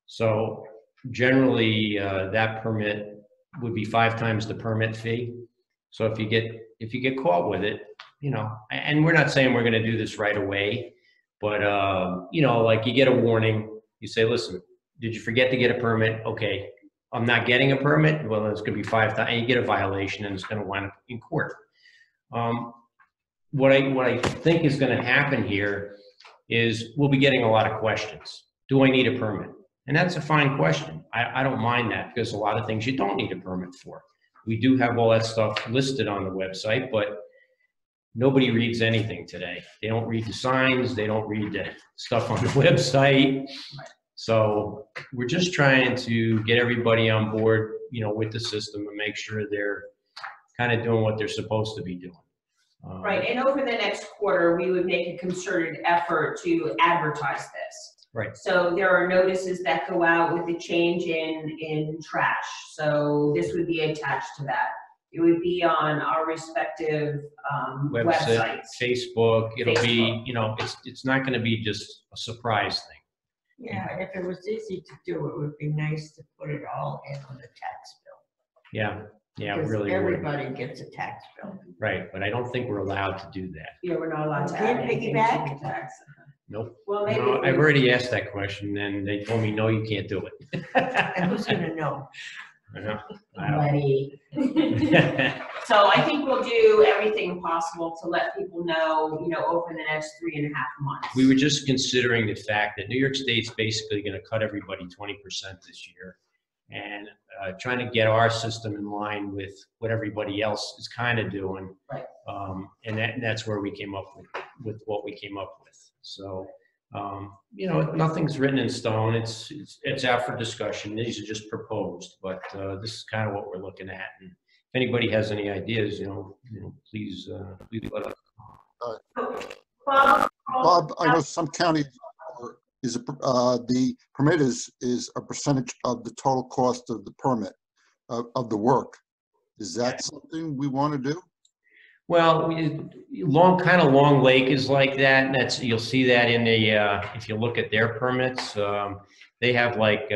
So generally, that permit would be 5 times the permit fee. So if you get caught with it, and we're not saying we're going to do this right away, but like you get a warning, you say, listen, did you forget to get a permit? Okay, I'm not getting a permit. Well, it's going to be 5 times, and you get a violation, and it's going to wind up in court. What I think is going to happen here is we'll be getting a lot of questions. Do I need a permit? And that's a fine question. I don't mind that, because a lot of things you don't need a permit for. We do have all that stuff listed on the website, but nobody reads anything today. They don't read the signs, they don't read the stuff on the website. So we're just trying to get everybody on board, you know, with the system and make sure they're kind of doing what they're supposed to be doing. Right, and over the next quarter, we would make a concerted effort to advertise this. Right. So there are notices that go out with the change in trash. So this would be attached to that. It would be on our respective websites. Facebook, it'll be, Facebook. you know, it's not going to be just a surprise thing. Yeah, if it was easy to do, it would be nice to put it all in on the tax bill. Yeah, yeah, Because really would. everybody gets a tax bill. Right, but I don't think we're allowed to do that. Yeah, we're not allowed to Okay, add anything to piggyback? the tax. Nope. Well, maybe. No, I've already asked that question and they told me, no, you can't do it. And who's gonna know? I know. Buddy. So I think we'll do everything possible to let people know, you know, over the next 3.5 months. We were just considering the fact that New York State's basically going to cut everybody 20% this year, and trying to get our system in line with what everybody else is kind of doing. Right. And that's where we came up with what we came up with. So, you know, nothing's written in stone. It's out for discussion. These are just proposed, but this is kind of what we're looking at. And if anybody has any ideas, you know, please let us know. Bob, I know some counties the permit is a percentage of the total cost of the permit of the work. Is that something we want to do? Well, Long Lake is like that, and that's, you'll see that in the, if you look at their permits, they have like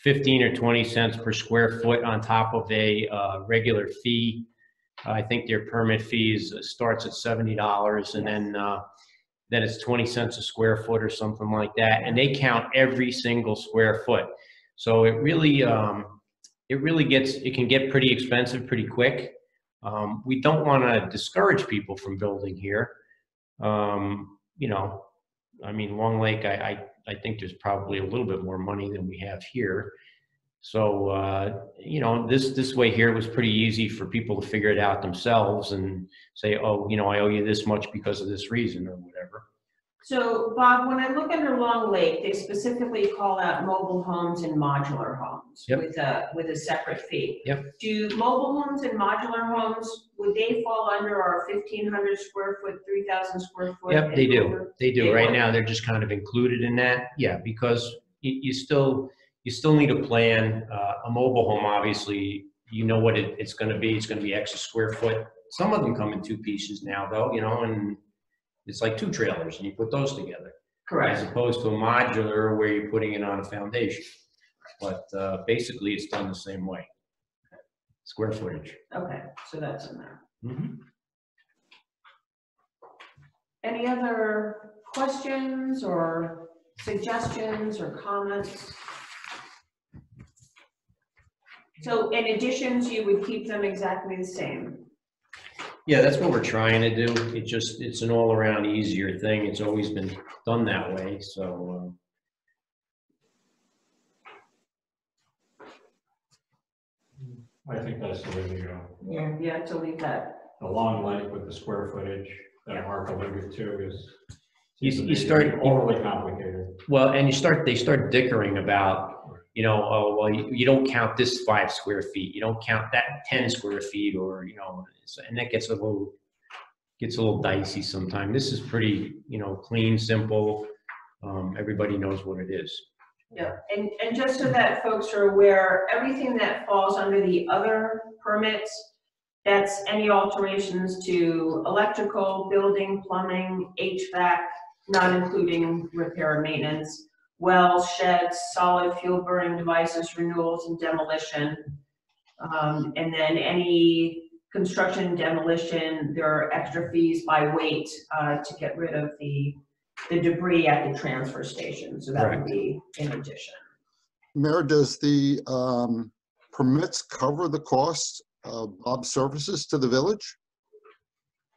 15 or 20 cents per square foot on top of a regular fee. I think their permit fees starts at $70, and then it's 20 cents a square foot or something like that, and they count every single square foot. So it really it can get pretty expensive pretty quick. We don't want to discourage people from building here. You know, I mean, Long Lake, I think there's probably a little bit more money than we have here. So, you know, this way here was pretty easy for people to figure it out themselves and say, oh, you know, I owe you this much because of this reason or whatever. So Bob, when I look under Long Lake, they specifically call out mobile homes and modular homes. Yep. with a separate fee. Yep. Do mobile homes and modular homes, would they fall under our 1,500 square foot, 3,000 square foot? Yep, they do. Over? They do. They Right would. now, they're just kind of included in that. Yeah, because you still need a plan. A mobile home, obviously, you know what it's going to be. It's going to be extra square foot. Some of them come in 2 pieces now, though, you know, and it's like 2 trailers, and you put those together. Correct. As opposed to a modular where you're putting it on a foundation. But basically, it's done the same way. Square footage. Okay, so that's in there. Mm-hmm. Any other questions or suggestions or comments? So in additions, you would keep them exactly the same? Yeah, that's what we're trying to do. It's an all-around easier thing. It's always been done that way, so. I think that's the way to go. Yeah. Yeah, to leave that. The Long Lake with the square footage that Mark alluded to is. You start Overly complicated. well, and they start dickering about, you know, oh, well, you don't count this 5 square feet, you don't count that 10 square feet, or, you know, and that gets a little dicey sometimes. This is pretty, you know, clean, simple. Everybody knows what it is. Yeah, and just so that folks are aware, everything that falls under the other permits, that's any alterations to electrical, building, plumbing, HVAC, not including repair and maintenance, wells, sheds, solid fuel burning devices, renewals and demolition. And then any construction and demolition, there are extra fees by weight to get rid of the debris at the transfer station. So that would be in addition. Mayor, does the permits cover the cost of Bob's services to the village?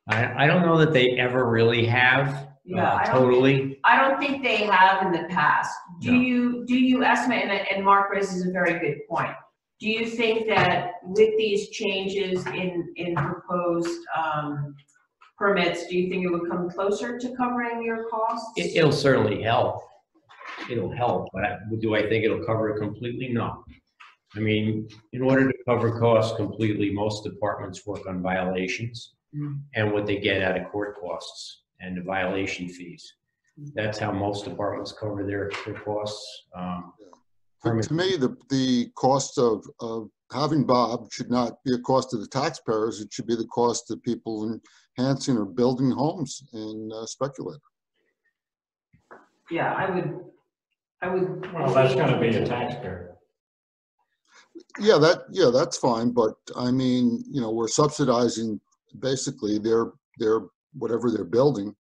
I don't know that they ever really have. Yeah, totally. I don't think they have in the past. Do No. you estimate, and Mark raises a very good point, do you think that with these changes in proposed permits, do you think it would come closer to covering your costs? It'll certainly help. It'll help, but do I think it'll cover it completely? No. I mean, in order to cover costs completely, most departments work on violations and what they get out of court costs and the violation fees. That's how most departments cover their costs. To me, the cost of having Bob should not be a cost to the taxpayers. It should be the cost to people enhancing or building homes in Speculator. Yeah, I would. Well, that's gonna be a taxpayer. Yeah, that's fine. But I mean, you know, we're subsidizing basically their whatever they're building.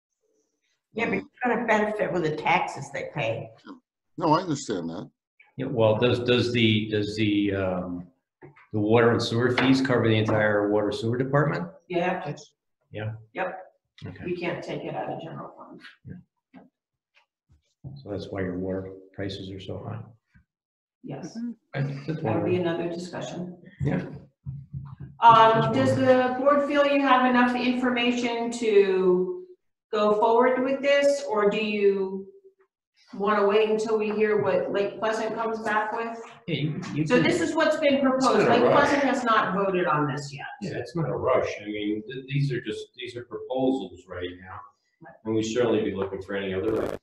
Yeah, but you're gonna benefit with the taxes they pay. No, I understand that. Yeah, well, does the water and sewer fees cover the entire water sewer department? You have to. Yeah. Yep. Okay, We can't take it out of general fund. so that's why your water prices are so high. Yes, That's that would be wonderful. another discussion. Yeah. Does the board feel you have enough information to go forward with this, or do you want to wait until we hear what Lake Pleasant comes back with? Yeah, you So can- this is what's been proposed. It's not a Lake rush. Pleasant has not voted on this yet. Yeah, it's not a rush. I mean, these are proposals right now. And we certainly be looking for any other.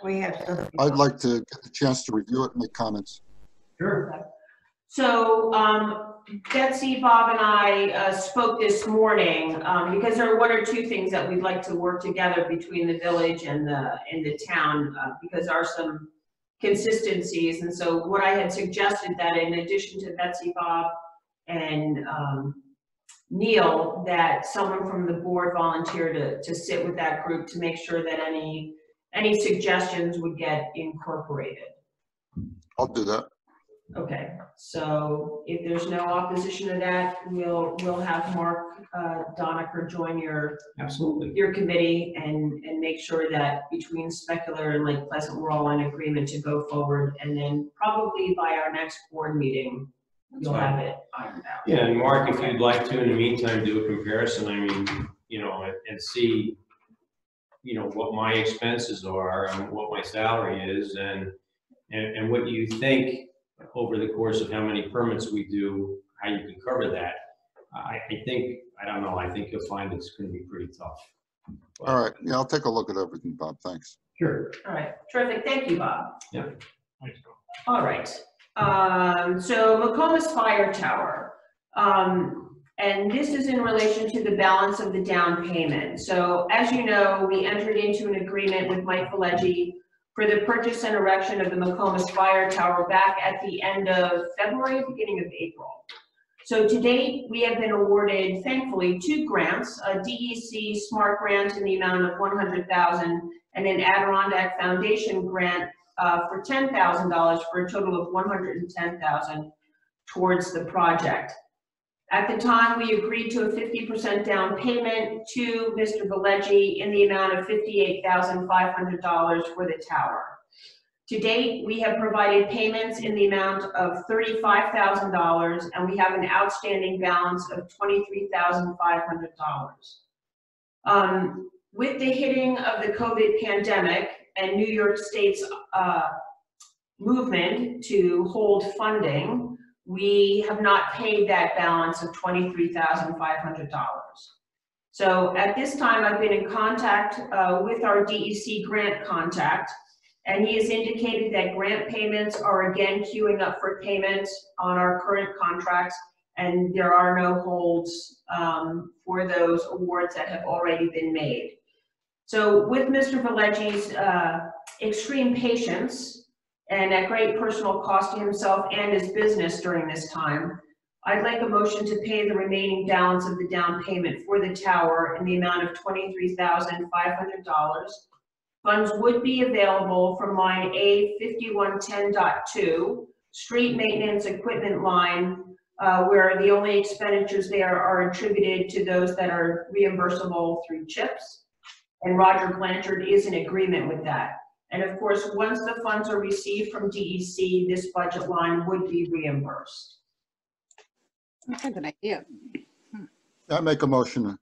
We have some. I'd like to get the chance to review it and make comments. Sure. So Betsy, Bob, and I spoke this morning because there are one or two things that we'd like to work together between the village and the town because there are some consistencies. And so what I had suggested that in addition to Betsy, Bob, and Neil, that someone from the board volunteer to sit with that group to make sure that any suggestions would get incorporated. I'll do that. Okay, so if there's no opposition to that, we'll have Mark Doniker join your Absolutely. committee and make sure that between Speculator and Lake Pleasant, we're all in agreement to go forward. And then probably by our next board meeting, you'll have it ironed out. Yeah, and Mark, if you'd like to, in the meantime, do a comparison, I mean, you know, and see, you know, what my expenses are and what my salary is and what you think over the course of how many permits we do, how you can cover that. I think, I don't know, I think you'll find it's going to be pretty tough. But- All right. Yeah, I'll take a look at everything, Bob. Thanks. Sure. All right, terrific, thank you, Bob. Yeah. Thanks, Bill. All right, so McComas Fire Tower. And this is in relation to the balance of the down payment. So as you know, we entered into an agreement with Mike Pileggi for the purchase and erection of the McComas Fire Tower back at the end of February, beginning of April. So to date, we have been awarded, thankfully, 2 grants, a DEC SMART grant in the amount of $100,000 and an Adirondack Foundation grant for $10,000 for a total of $110,000 towards the project. At the time, we agreed to a 50% down payment to Mr. Pileggi in the amount of $58,500 for the tower. To date, we have provided payments in the amount of $35,000, and we have an outstanding balance of $23,500. With the hitting of the COVID pandemic and New York State's movement to hold funding, we have not paid that balance of $23,500. So at this time, I've been in contact with our DEC grant contact, and he has indicated that grant payments are again queuing up for payment on our current contracts, and there are no holds for those awards that have already been made. So with Mr. Pileggi's extreme patience, and at great personal cost to himself and his business during this time, I'd like a motion to pay the remaining balance of the down payment for the tower in the amount of $23,500. Funds would be available from line A5110.2, street maintenance equipment line, where the only expenditures there are attributed to those that are reimbursable through CHIPS. And Roger Blanchard is in agreement with that. And of course, once the funds are received from DEC, this budget line would be reimbursed. That's a good idea. I make a motion to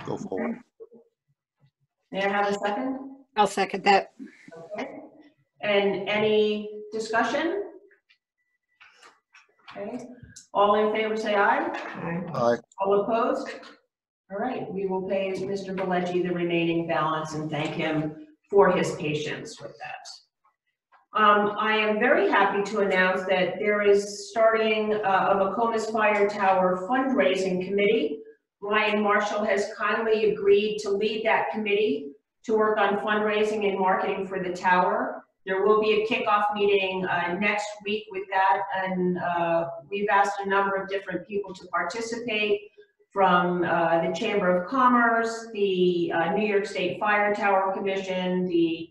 go forward. May I have a second? I'll second that. Okay. And any discussion? Okay. All in favor, say aye. Aye. All opposed? All right, we will pay Mr. Valeggi the remaining balance and thank him for his patience with that. I am very happy to announce that there is starting a McComas Fire Tower fundraising committee. Ryan Marshall has kindly agreed to lead that committee to work on fundraising and marketing for the tower. There will be a kickoff meeting next week with that, and we've asked a number of different people to participate, from the Chamber of Commerce, the New York State Fire Tower Commission, the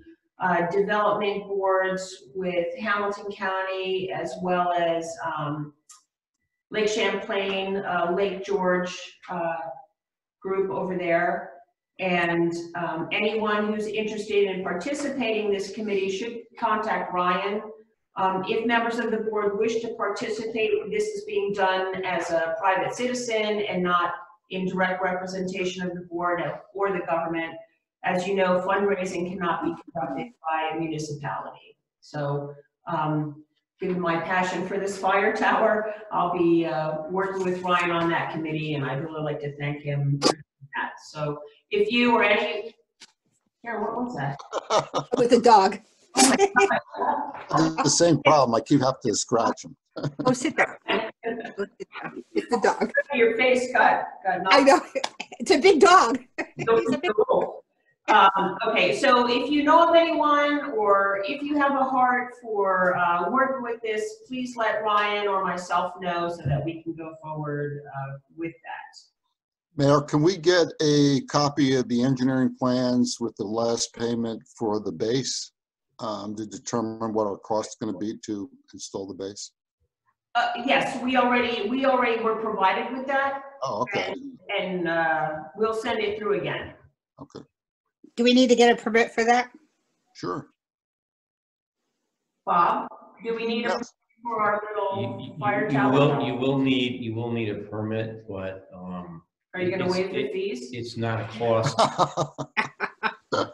development boards with Hamilton County, as well as Lake Champlain, Lake George group over there. And anyone who's interested in participating in this committee should contact Ryan. If members of the board wish to participate, this is being done as a private citizen and not in direct representation of the board or the government. As you know, fundraising cannot be conducted by a municipality. So given my passion for this fire tower, I'll be working with Ryan on that committee, and I'd really like to thank him for that. So if you or any, Karen, what was that? With the dog. Oh my God. The same problem. I keep having to scratch them. Oh, sit down. Go sit down. It's the dog. Your face got knocked. I know. It's a big dog. Okay, so if you know of anyone, or if you have a heart for working with this, please let Ryan or myself know so that we can go forward with that. Mayor, can we get a copy of the engineering plans with the last payment for the base to determine what our cost is going to be to install the base? Yes, we already were provided with that. Oh, okay. And we'll send it through again. Okay, Do we need to get a permit for that? sure. Bob, do we need a Yes. for our little fire tower? You will need a permit, but Are you going to waive the fees? it's not a cost. That's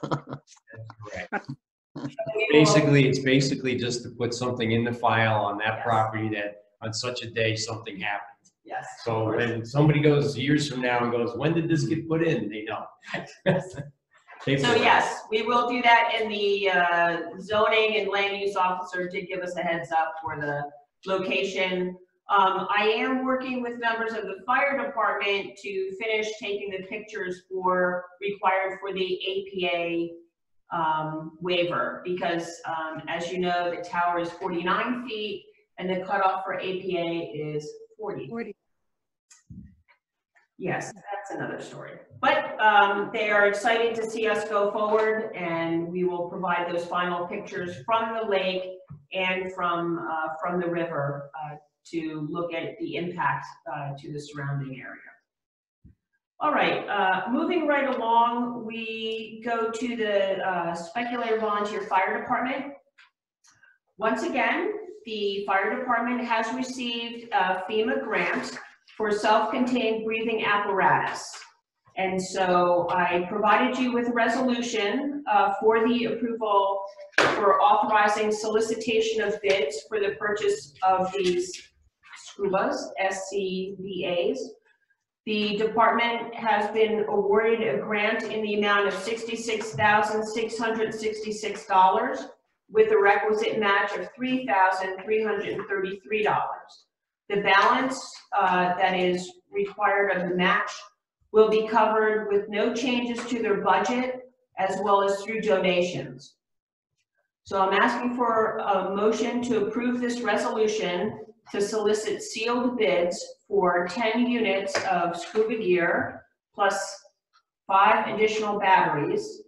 correct. It's basically just to put something in the file on that property that on such a day something happened. Yes. So when somebody goes years from now and goes, when did this get put in? They know. So yes, we will do that, and the zoning and land use officer did give us a heads up for the location. I am working with members of the fire department to finish taking the pictures required for the APA waiver, because as you know, the tower is 49 feet and the cutoff for APA is 40. Yes, that's another story. But they are excited to see us go forward, and we will provide those final pictures from the lake and from the river to look at the impact to the surrounding area. All right, moving right along, we go to the Speculator Volunteer Fire Department. Once again, the fire department has received a FEMA grant for self-contained breathing apparatus. And so I provided you with a resolution for the approval for authorizing solicitation of bids for the purchase of these SCBAs, SCBAs. The department has been awarded a grant in the amount of $66,666 with a requisite match of $3,333. The balance that is required of the match will be covered with no changes to their budget, as well as through donations. So I'm asking for a motion to approve this resolution to solicit sealed bids for 10 units of scuba gear plus 5 additional batteries,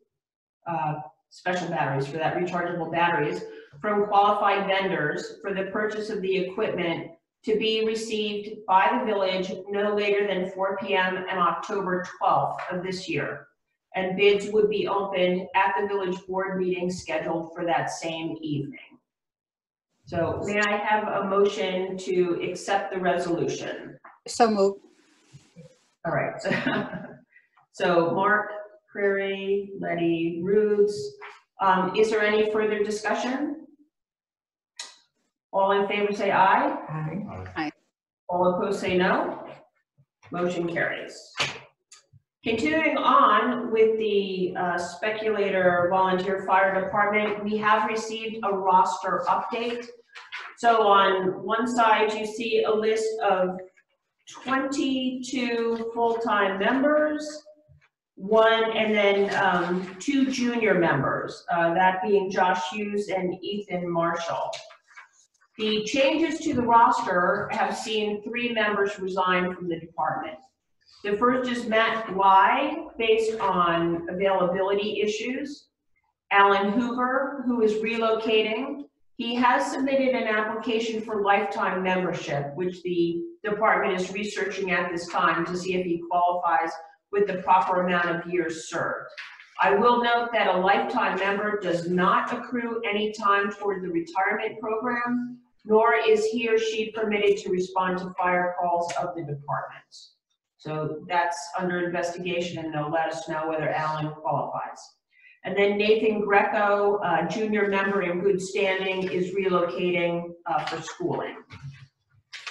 special batteries for that, rechargeable batteries, from qualified vendors for the purchase of the equipment to be received by the village no later than 4 p.m. on October 12th of this year. and bids would be opened at the village board meeting scheduled for that same evening. So may I have a motion to accept the resolution? So moved. All right. So Mark, Prairie, Letty, Roots. Is there any further discussion? All in favor say aye. All opposed say no. Motion carries. Continuing on with the Speculator Volunteer Fire Department, we have received a roster update. So on one side, you see a list of 22 full-time members, and then 2 junior members, that being Josh Hughes and Ethan Marshall. The changes to the roster have seen 3 members resign from the department. The first is Matt Bly, based on availability issues. Alan Hoover, who is relocating. He has submitted an application for lifetime membership, which the department is researching at this time to see if he qualifies with the proper amount of years served. I will note that a lifetime member does not accrue any time toward the retirement program, nor is he or she permitted to respond to fire calls of the department. So that's under investigation, and they'll let us know whether Alan qualifies. And then Nathan Greco, junior member in good standing, is relocating for schooling.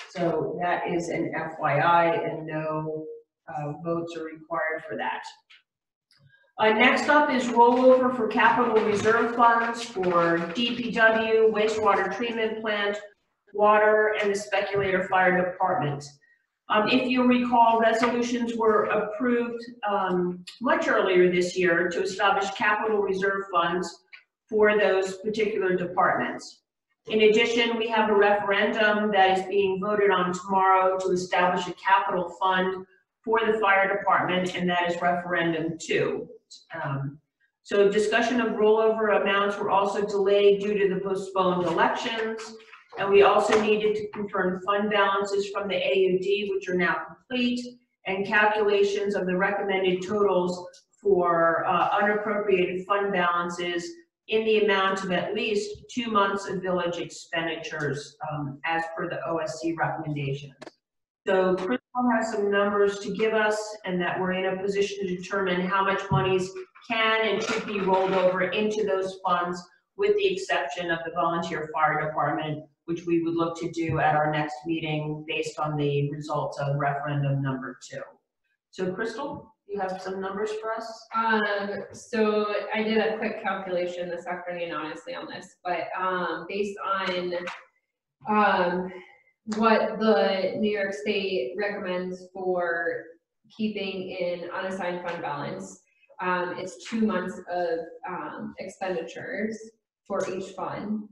So that is an FYI, and no votes are required for that. Next up is rollover for capital reserve funds for DPW, wastewater treatment plant, water, and the Speculator Fire Department. If you recall, resolutions were approved much earlier this year to establish capital reserve funds for those particular departments. In addition, we have a referendum that is being voted on tomorrow to establish a capital fund for the fire department, and that is referendum 2. So discussion of rollover amounts were also delayed due to the postponed elections. And we also needed to confirm fund balances from the AUD, which are now complete, and calculations of the recommended totals for unappropriated fund balances in the amount of at least 2 months of village expenditures as per the OSC recommendations. So Crystal has some numbers to give us, and that we're in a position to determine how much monies can and should be rolled over into those funds, with the exception of the volunteer fire department, which we would look to do at our next meeting based on the results of referendum number 2. So Crystal, you have some numbers for us? So I did a quick calculation this afternoon, honestly, on this, but based on what the New York State recommends for keeping in unassigned fund balance, it's 2 months of expenditures for each fund.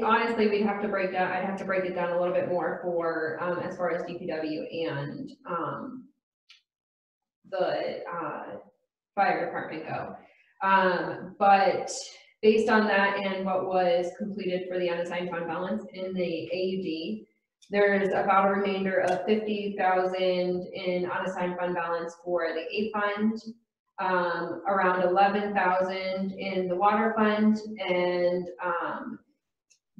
Honestly, we'd have to break down. I'd have to break it down a little bit more for as far as DPW and the fire department go. But based on that and what was completed for the unassigned fund balance in the AUD, there's about a remainder of 50,000 in unassigned fund balance for the A fund, around 11,000 in the water fund, and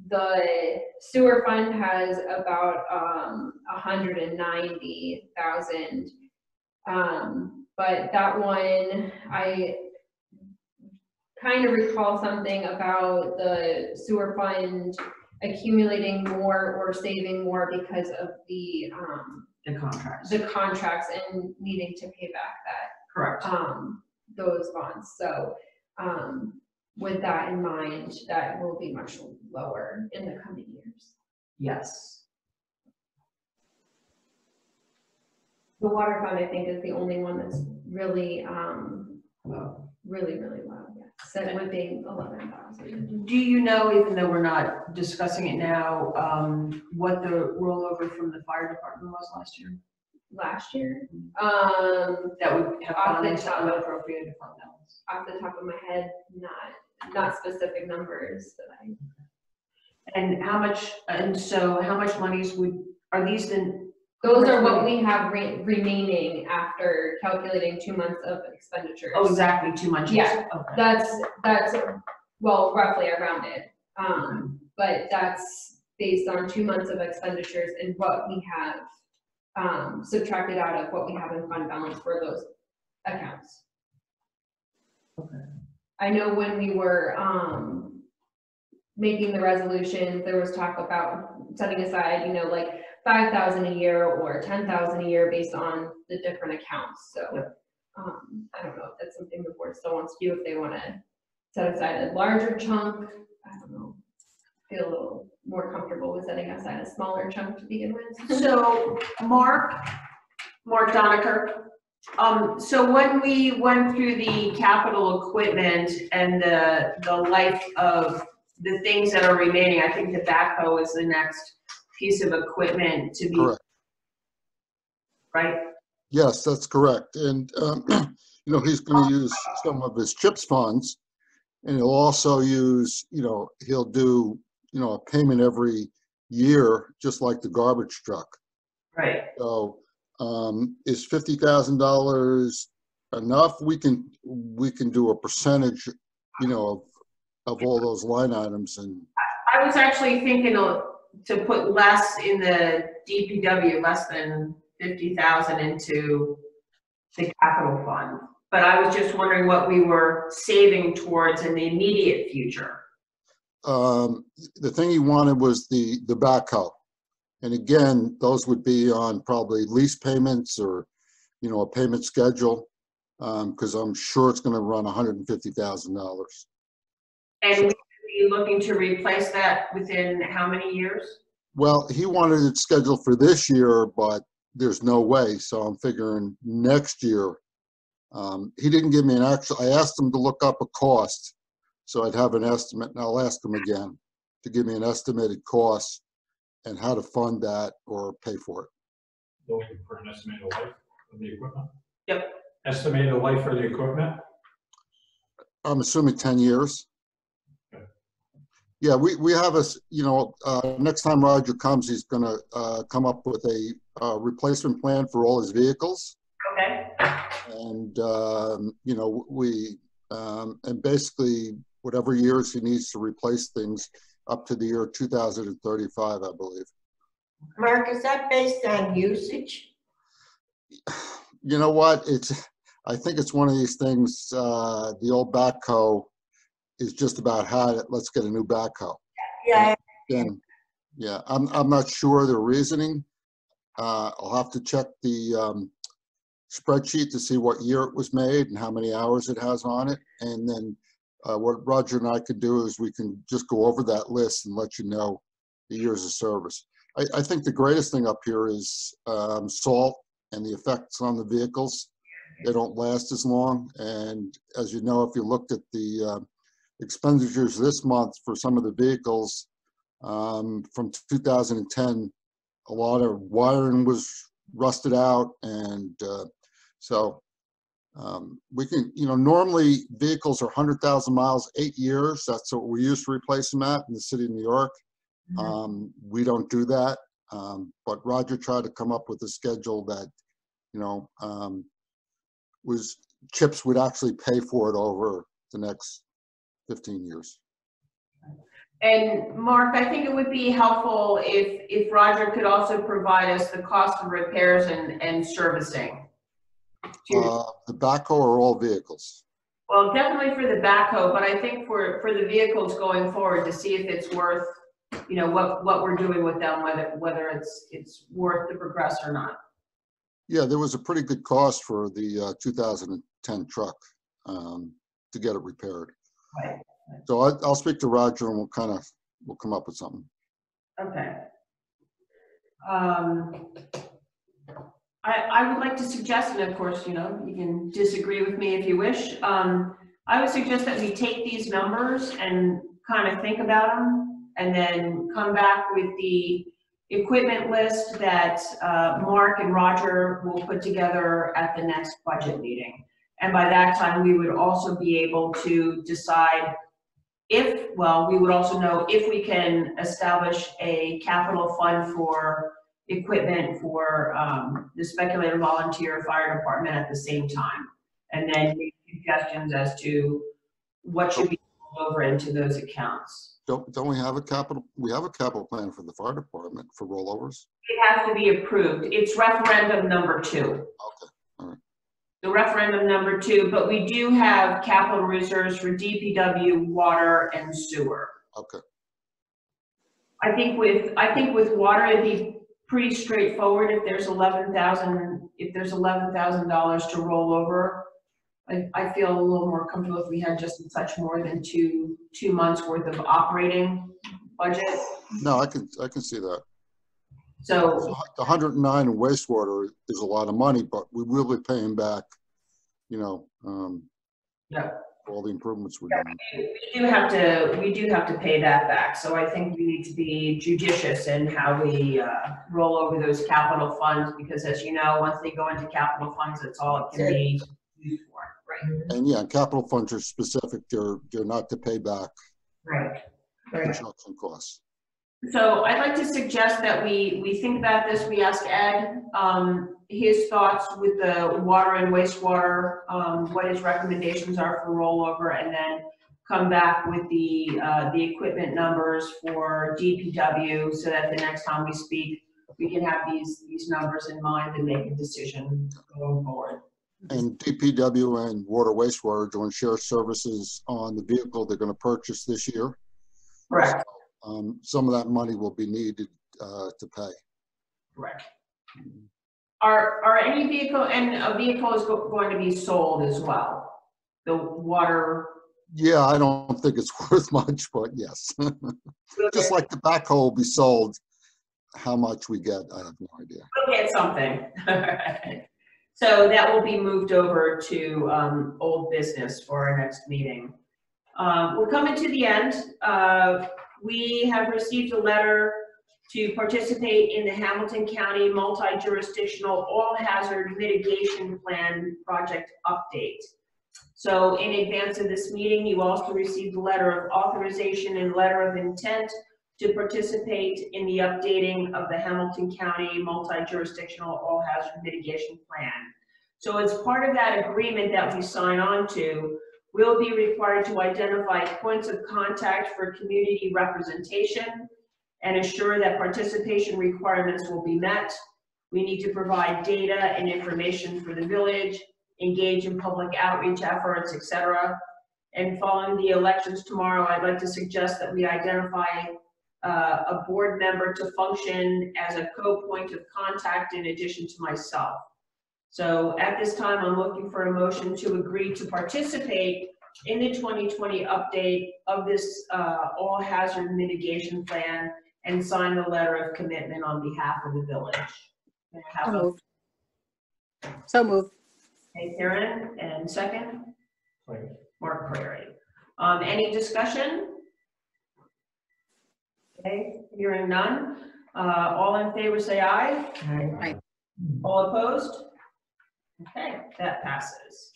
the sewer fund has about 190,000. But that one, I kind of recall something about the sewer fund accumulating more or saving more because of the contracts and needing to pay back that. Correct. Those bonds. So with that in mind, that will be much lower in the coming years. Yes. The water fund, I think, is the only one that's really, really low. Yeah. So with being 11,000. Do you know, even though we're not discussing it now, what the rollover from the fire department was last year? Last year, That would have off gone the into top- unappropriated fund balance. off the top of my head, not specific numbers that I. And how much? And so, how much monies are these? Those are what we have remaining after calculating 2 months of expenditures. Oh, exactly, 2 months. Yeah. Okay. That's, well, roughly I rounded. But that's based on 2 months of expenditures and what we have subtracted out of what we have in fund balance for those accounts. Okay. I know when we were making the resolution, there was talk about setting aside, like 5,000 a year or 10,000 a year based on the different accounts. So I don't know if that's something the board still wants to do, if they want to set aside a larger chunk. I don't know. Feel a little more comfortable with setting aside a smaller chunk to begin with. So Mark Doniker, so when we went through the capital equipment and the life of the things that are remaining, I think the backhoe is the next piece of equipment to be. Correct. Right? Yes, that's correct. And, he's going to use some of his CHIPS funds, and he'll also use, he'll do, a payment every year, just like the garbage truck. Right. So is $50,000 enough? We can do a percentage, of all those line items. And I was actually thinking to put less in the DPW, less than 50,000 into the capital fund. But I was just wondering what we were saving towards in the immediate future. The thing he wanted was the backhoe. And again, those would be on probably lease payments or, a payment schedule, because I'm sure it's going to run $150,000. And we would be looking to replace that within how many years? Well, he wanted it scheduled for this year, but there's no way. So I'm figuring next year. He didn't give me I asked him to look up a cost, so I'd have an estimate, and I'll ask him again to give me an estimated cost and how to fund that or pay for it. Looking for an estimated life of the equipment? Yep. Estimated life for the equipment? I'm assuming 10 years. Okay. Yeah, we have next time Roger comes, he's gonna come up with a replacement plan for all his vehicles. Okay. And, and basically whatever years he needs to replace things up to the year 2035, I believe. Mark, is that based on usage? You know what? I think it's one of these things, the old backhoe is just about had it. Let's get a new backhoe. Yeah. And, yeah, I'm not sure the reasoning. I'll have to check the spreadsheet to see what year it was made and how many hours it has on it. And then what Roger and I could do is we can just go over that list and let you know the years of service. I think the greatest thing up here is salt and the effects on the vehicles. They don't last as long. And as you know, if you looked at the expenditures this month for some of the vehicles from 2010, a lot of wiring was rusted out. And so we can, normally vehicles are 100,000 miles, 8 years. That's what we used to replace them at in the city of New York. We don't do that. But Roger tried to come up with a schedule that, CHIPS would actually pay for it over the next 15 years. And Mark, I think it would be helpful if Roger could also provide us the cost of repairs and servicing. The backhoe or all vehicles? Well, definitely for the backhoe, but I think for the vehicles going forward to see if it's worth, what we're doing with them, whether it's worth the progress or not. Yeah, there was a pretty good cost for the 2010 truck to get it repaired. Right. So I'll speak to Roger and we'll come up with something. Okay. I would like to suggest, and of course, you can disagree with me if you wish. I would suggest that we take these numbers and kind of think about them and then come back with the equipment list that Mark and Roger will put together at the next budget meeting. And by that time, we would also be able to decide we would also know if we can establish a capital fund for equipment for the Speculator Volunteer Fire Department at the same time. And then make suggestions as to what should be rolled over into those accounts. Don't we have a capital plan for the fire department for rollovers? It has to be approved. It's referendum number 2. Okay, all right. The referendum number 2, but we do have capital reserves for DPW, water, and sewer. Okay. I think with water, it'd be pretty straightforward if there's $11,000 to roll over. I feel a little more comfortable if we had just such more than two months worth of operating budget. No, I can see that. So The 109 in wastewater is a lot of money, but we will be paying back, yeah, for all the improvements we're doing. we do have to pay that back. So I think we need to be judicious in how we roll over those capital funds, because as you know, once they go into capital funds, that's all it can be used for. Right. And yeah, capital funds are specific. They're not to pay back Right. construction costs. So I'd like to suggest that we think about this. We ask Ed his thoughts with the water and wastewater, what his recommendations are for rollover, and then come back with the equipment numbers for DPW, so that the next time we speak, we can have these numbers in mind and make a decision going forward. And DPW and water wastewater doing share services on the vehicle they're going to purchase this year. Correct. So, some of that money will be needed to pay. Correct. Are any vehicle, and a vehicle is going to be sold as well? The water. Yeah, I don't think it's worth much, but yes. Just like the backhoe will be sold, how much we get, I have no idea. We'll get something. So that will be moved over to old business for our next meeting. We're coming to the end. We have received a letter to participate in the Hamilton County Multi-Jurisdictional Oil Hazard Mitigation Plan Project Update. So in advance of this meeting, you also received a letter of authorization and letter of intent to participate in the updating of the Hamilton County Multi-Jurisdictional Oil Hazard Mitigation Plan. So as part of that agreement that we sign on to, we'll be required to identify points of contact for community representation and assure that participation requirements will be met. We need to provide data and information for the village, engage in public outreach efforts, etc. And following the elections tomorrow, I'd like to suggest that we identify a board member to function as a co-point of contact in addition to myself. So at this time, I'm looking for a motion to agree to participate in the 2020 update of this all hazard mitigation plan and sign the letter of commitment on behalf of the village. So moved. Okay, Karen, and second? Second. Mark Prairie. Any discussion? Okay, hearing none. All in favor say aye. Aye. All opposed? Okay, that passes.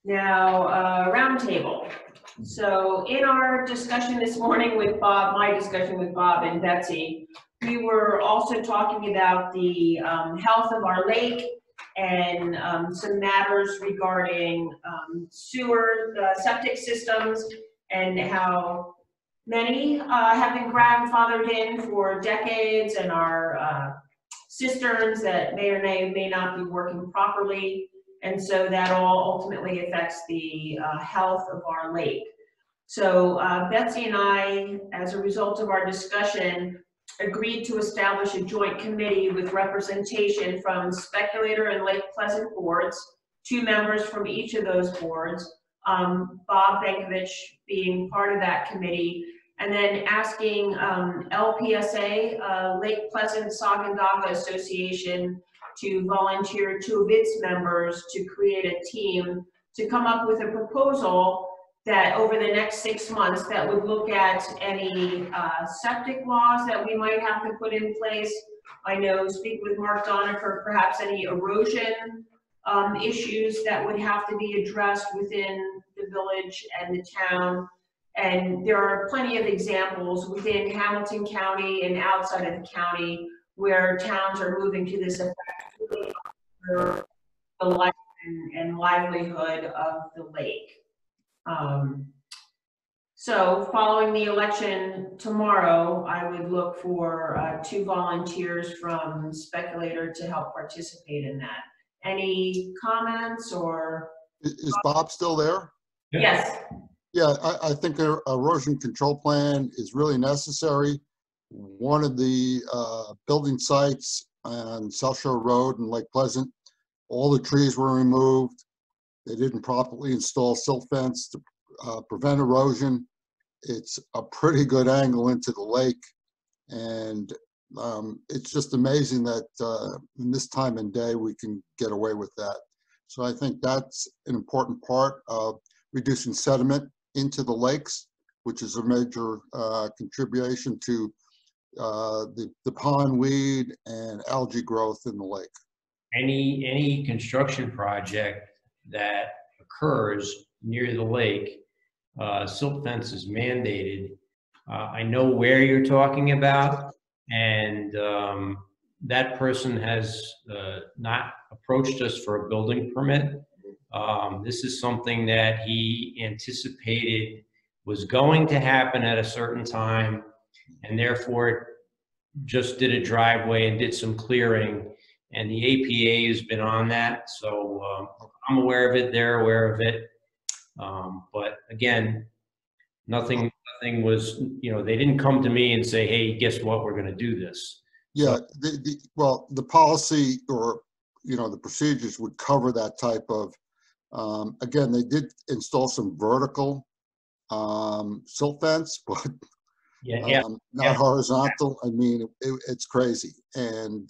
Now, roundtable. So in our discussion this morning with Bob, my discussion with Bob and Betsy, we were also talking about the health of our lake and some matters regarding sewer, septic systems, and how many have been grandfathered in for decades and are cisterns that may or may not be working properly. And so that all ultimately affects the health of our lake. So Betsy and I, as a result of our discussion, agreed to establish a joint committee with representation from Speculator and Lake Pleasant boards, 2 members from each of those boards, Bob Benkovich being part of that committee, and then asking LPSA, Lake Pleasant Sagandaga Association, to volunteer 2 of its members to create a team to come up with a proposal that over the next 6 months that would look at any septic laws that we might have to put in place. I know, speak with Mark Donifer, perhaps any erosion issues that would have to be addressed within the village and the town, And there are plenty of examples within Hamilton County and outside of the county where towns are moving to this effect for the life and livelihood of the lake. So following the election tomorrow, I would look for 2 volunteers from Speculator to help participate in that. Any comments or? Is Bob still there? Yeah. Yes. Yeah, I think an erosion control plan is really necessary. One of the building sites on South Shore Road in Lake Pleasant, all the trees were removed. They didn't properly install silt fence to prevent erosion. It's a pretty good angle into the lake. And it's just amazing that in this time and day, we can get away with that. So I think that's an important part of reducing sediment into the lakes, which is a major contribution to the pondweed and algae growth in the lake. Any construction project that occurs near the lake, silt fence is mandated. I know where you're talking about, and that person has not approached us for a building permit. This is something that he anticipated was going to happen at a certain time, and therefore just did a driveway and did some clearing, and the APA has been on that, so I'm aware of it, they're aware of it. But again, nothing was, they didn't come to me and say, hey, guess what, we're going to do this. Yeah, well, the policy or, the procedures would cover that type of, again, they did install some vertical silt fence, but not horizontal. I mean, it's crazy. And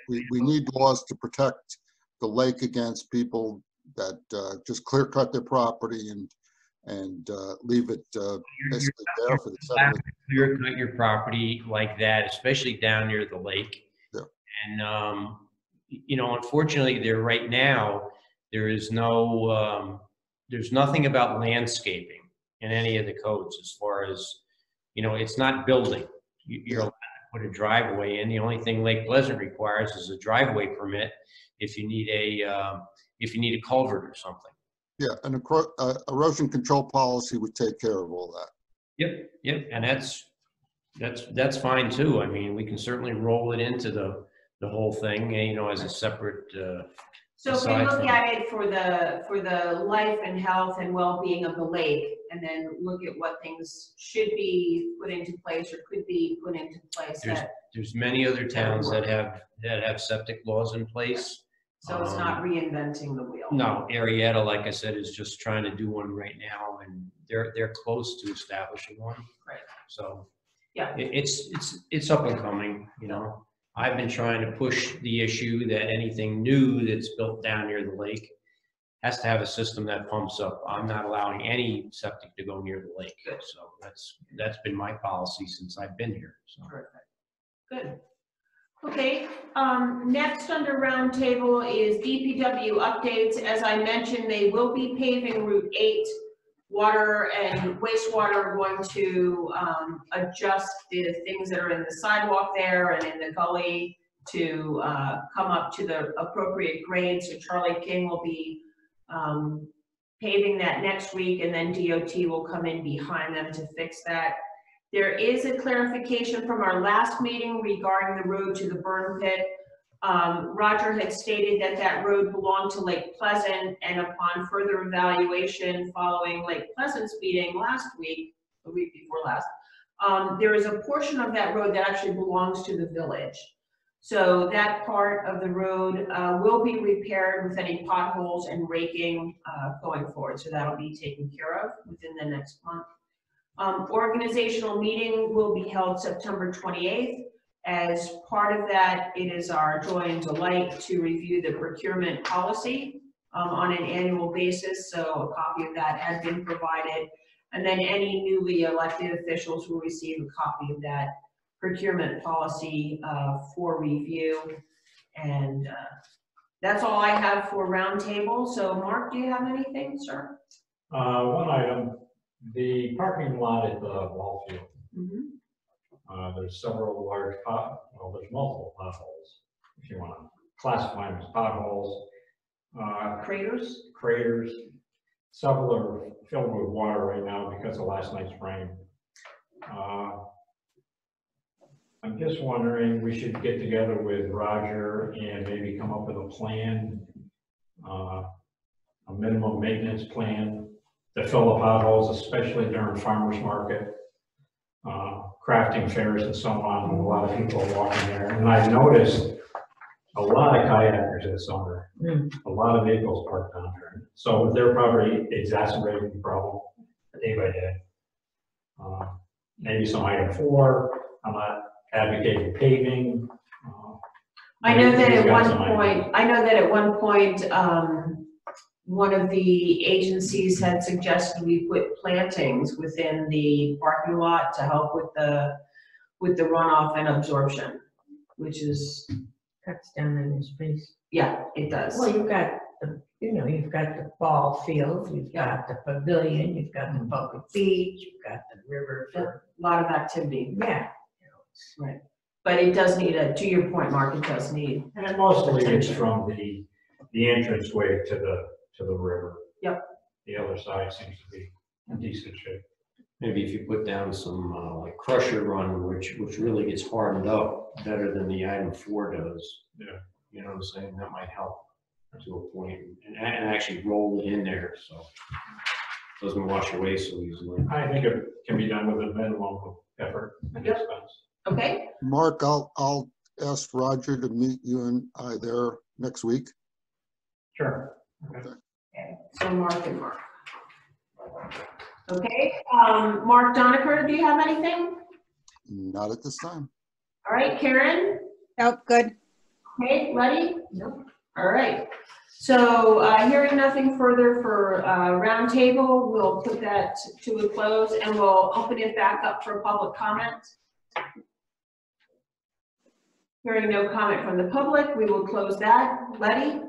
we need laws to protect the lake against people that just clear cut their property and leave it basically there for the sediment. Clear cut your property like that, especially down near the lake. Yeah. And, unfortunately there right now, there is no, there's nothing about landscaping in any of the codes as far as, it's not building. You're allowed to put a driveway in. The only thing Lake Pleasant requires is a driveway permit if you need a culvert or something. Yeah, an erosion control policy would take care of all that. Yep, and that's fine too. I mean, we can certainly roll it into the whole thing, as a separate. So if we look at it for the life and health and well-being of the lake, and then look at what things should be put into place or could be put into place. There's many other towns that have septic laws in place. So it's not reinventing the wheel. No, Arietta, like I said, is just trying to do one right now, and they're close to establishing one. Right. So yeah, it's up and coming. I've been trying to push the issue that anything new that's built down near the lake has to have a system that pumps up. I'm not allowing any septic to go near the lake. So that's been my policy since I've been here. So. Perfect. Good. Okay, next under roundtable is DPW updates. As I mentioned, they will be paving Route 8. Water and wastewater are going to adjust the things that are in the sidewalk there and in the gully to come up to the appropriate grade. So Charlie King will be paving that next week, and then DOT will come in behind them to fix that. There is a clarification from our last meeting regarding the road to the burn pit. Roger had stated that road belonged to Lake Pleasant, and upon further evaluation following Lake Pleasant's meeting last week, the week before last, there is a portion of that road that actually belongs to the village. So that part of the road will be repaired with any potholes and raking going forward. So that'll be taken care of within the next month. Organizational meeting will be held September 28th. As part of that, it is our joy and delight to review the procurement policy on an annual basis. So a copy of that has been provided. And then any newly elected officials will receive a copy of that procurement policy for review. And that's all I have for roundtable. So Mark, do you have anything, sir? One item, The parking lot at the ball field, Mhm. there's several large there's multiple potholes, if you want to classify them as potholes. Craters. Several are filled with water right now because of last night's rain. I'm just wondering, we should get together with Roger and maybe come up with a plan, a minimum maintenance plan to fill the potholes, especially during farmers market, crafting fairs and so on. A lot of people are walking there. And I've noticed a lot of kayakers this summer, a lot of vehicles parked down there. So they're probably exacerbating the problem day by day. Maybe some item 4, I'm not advocating paving. I know that at got one some point, one of the agencies had suggested we put plantings within the parking lot to help with the runoff and absorption, which is, Cuts down on your space. yeah, it does. Well, you've got you've got the ball field, you've got the pavilion, you've got the public beach, you've got the river for, A lot of activity, yeah. right. But it does need to your point, Mark, it does need. And mostly it's from the entranceway to the river. Yep. The other side seems to be in decent shape. Maybe if you put down some like crusher run, which really gets hardened up better than the item 4 does. Yeah. You know what I'm saying? That might help to a point, and actually roll it in there so it doesn't wash away so easily. I think it can be done with a minimum of effort and Yep. expense. Okay, Mark, I'll ask Roger to meet you and I there next week. Sure. so Mark and Mark. Okay, Mark Doniker, do you have anything? Not at this time. All right, Karen? Nope, good. Okay, ready? Nope. All right. So hearing nothing further for roundtable, we'll put that to a close and we'll open it back up for public comment. Hearing no comment from the public, we will close that. Letty?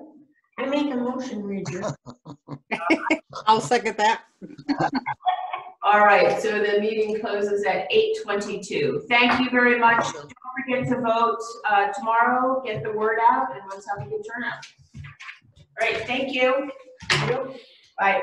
I make a motion, Richard. I'll second that. All right, so the meeting closes at 8:22. Thank you very much. Don't forget to vote tomorrow, get the word out, and let's have a good turnout. All right, thank you. Bye.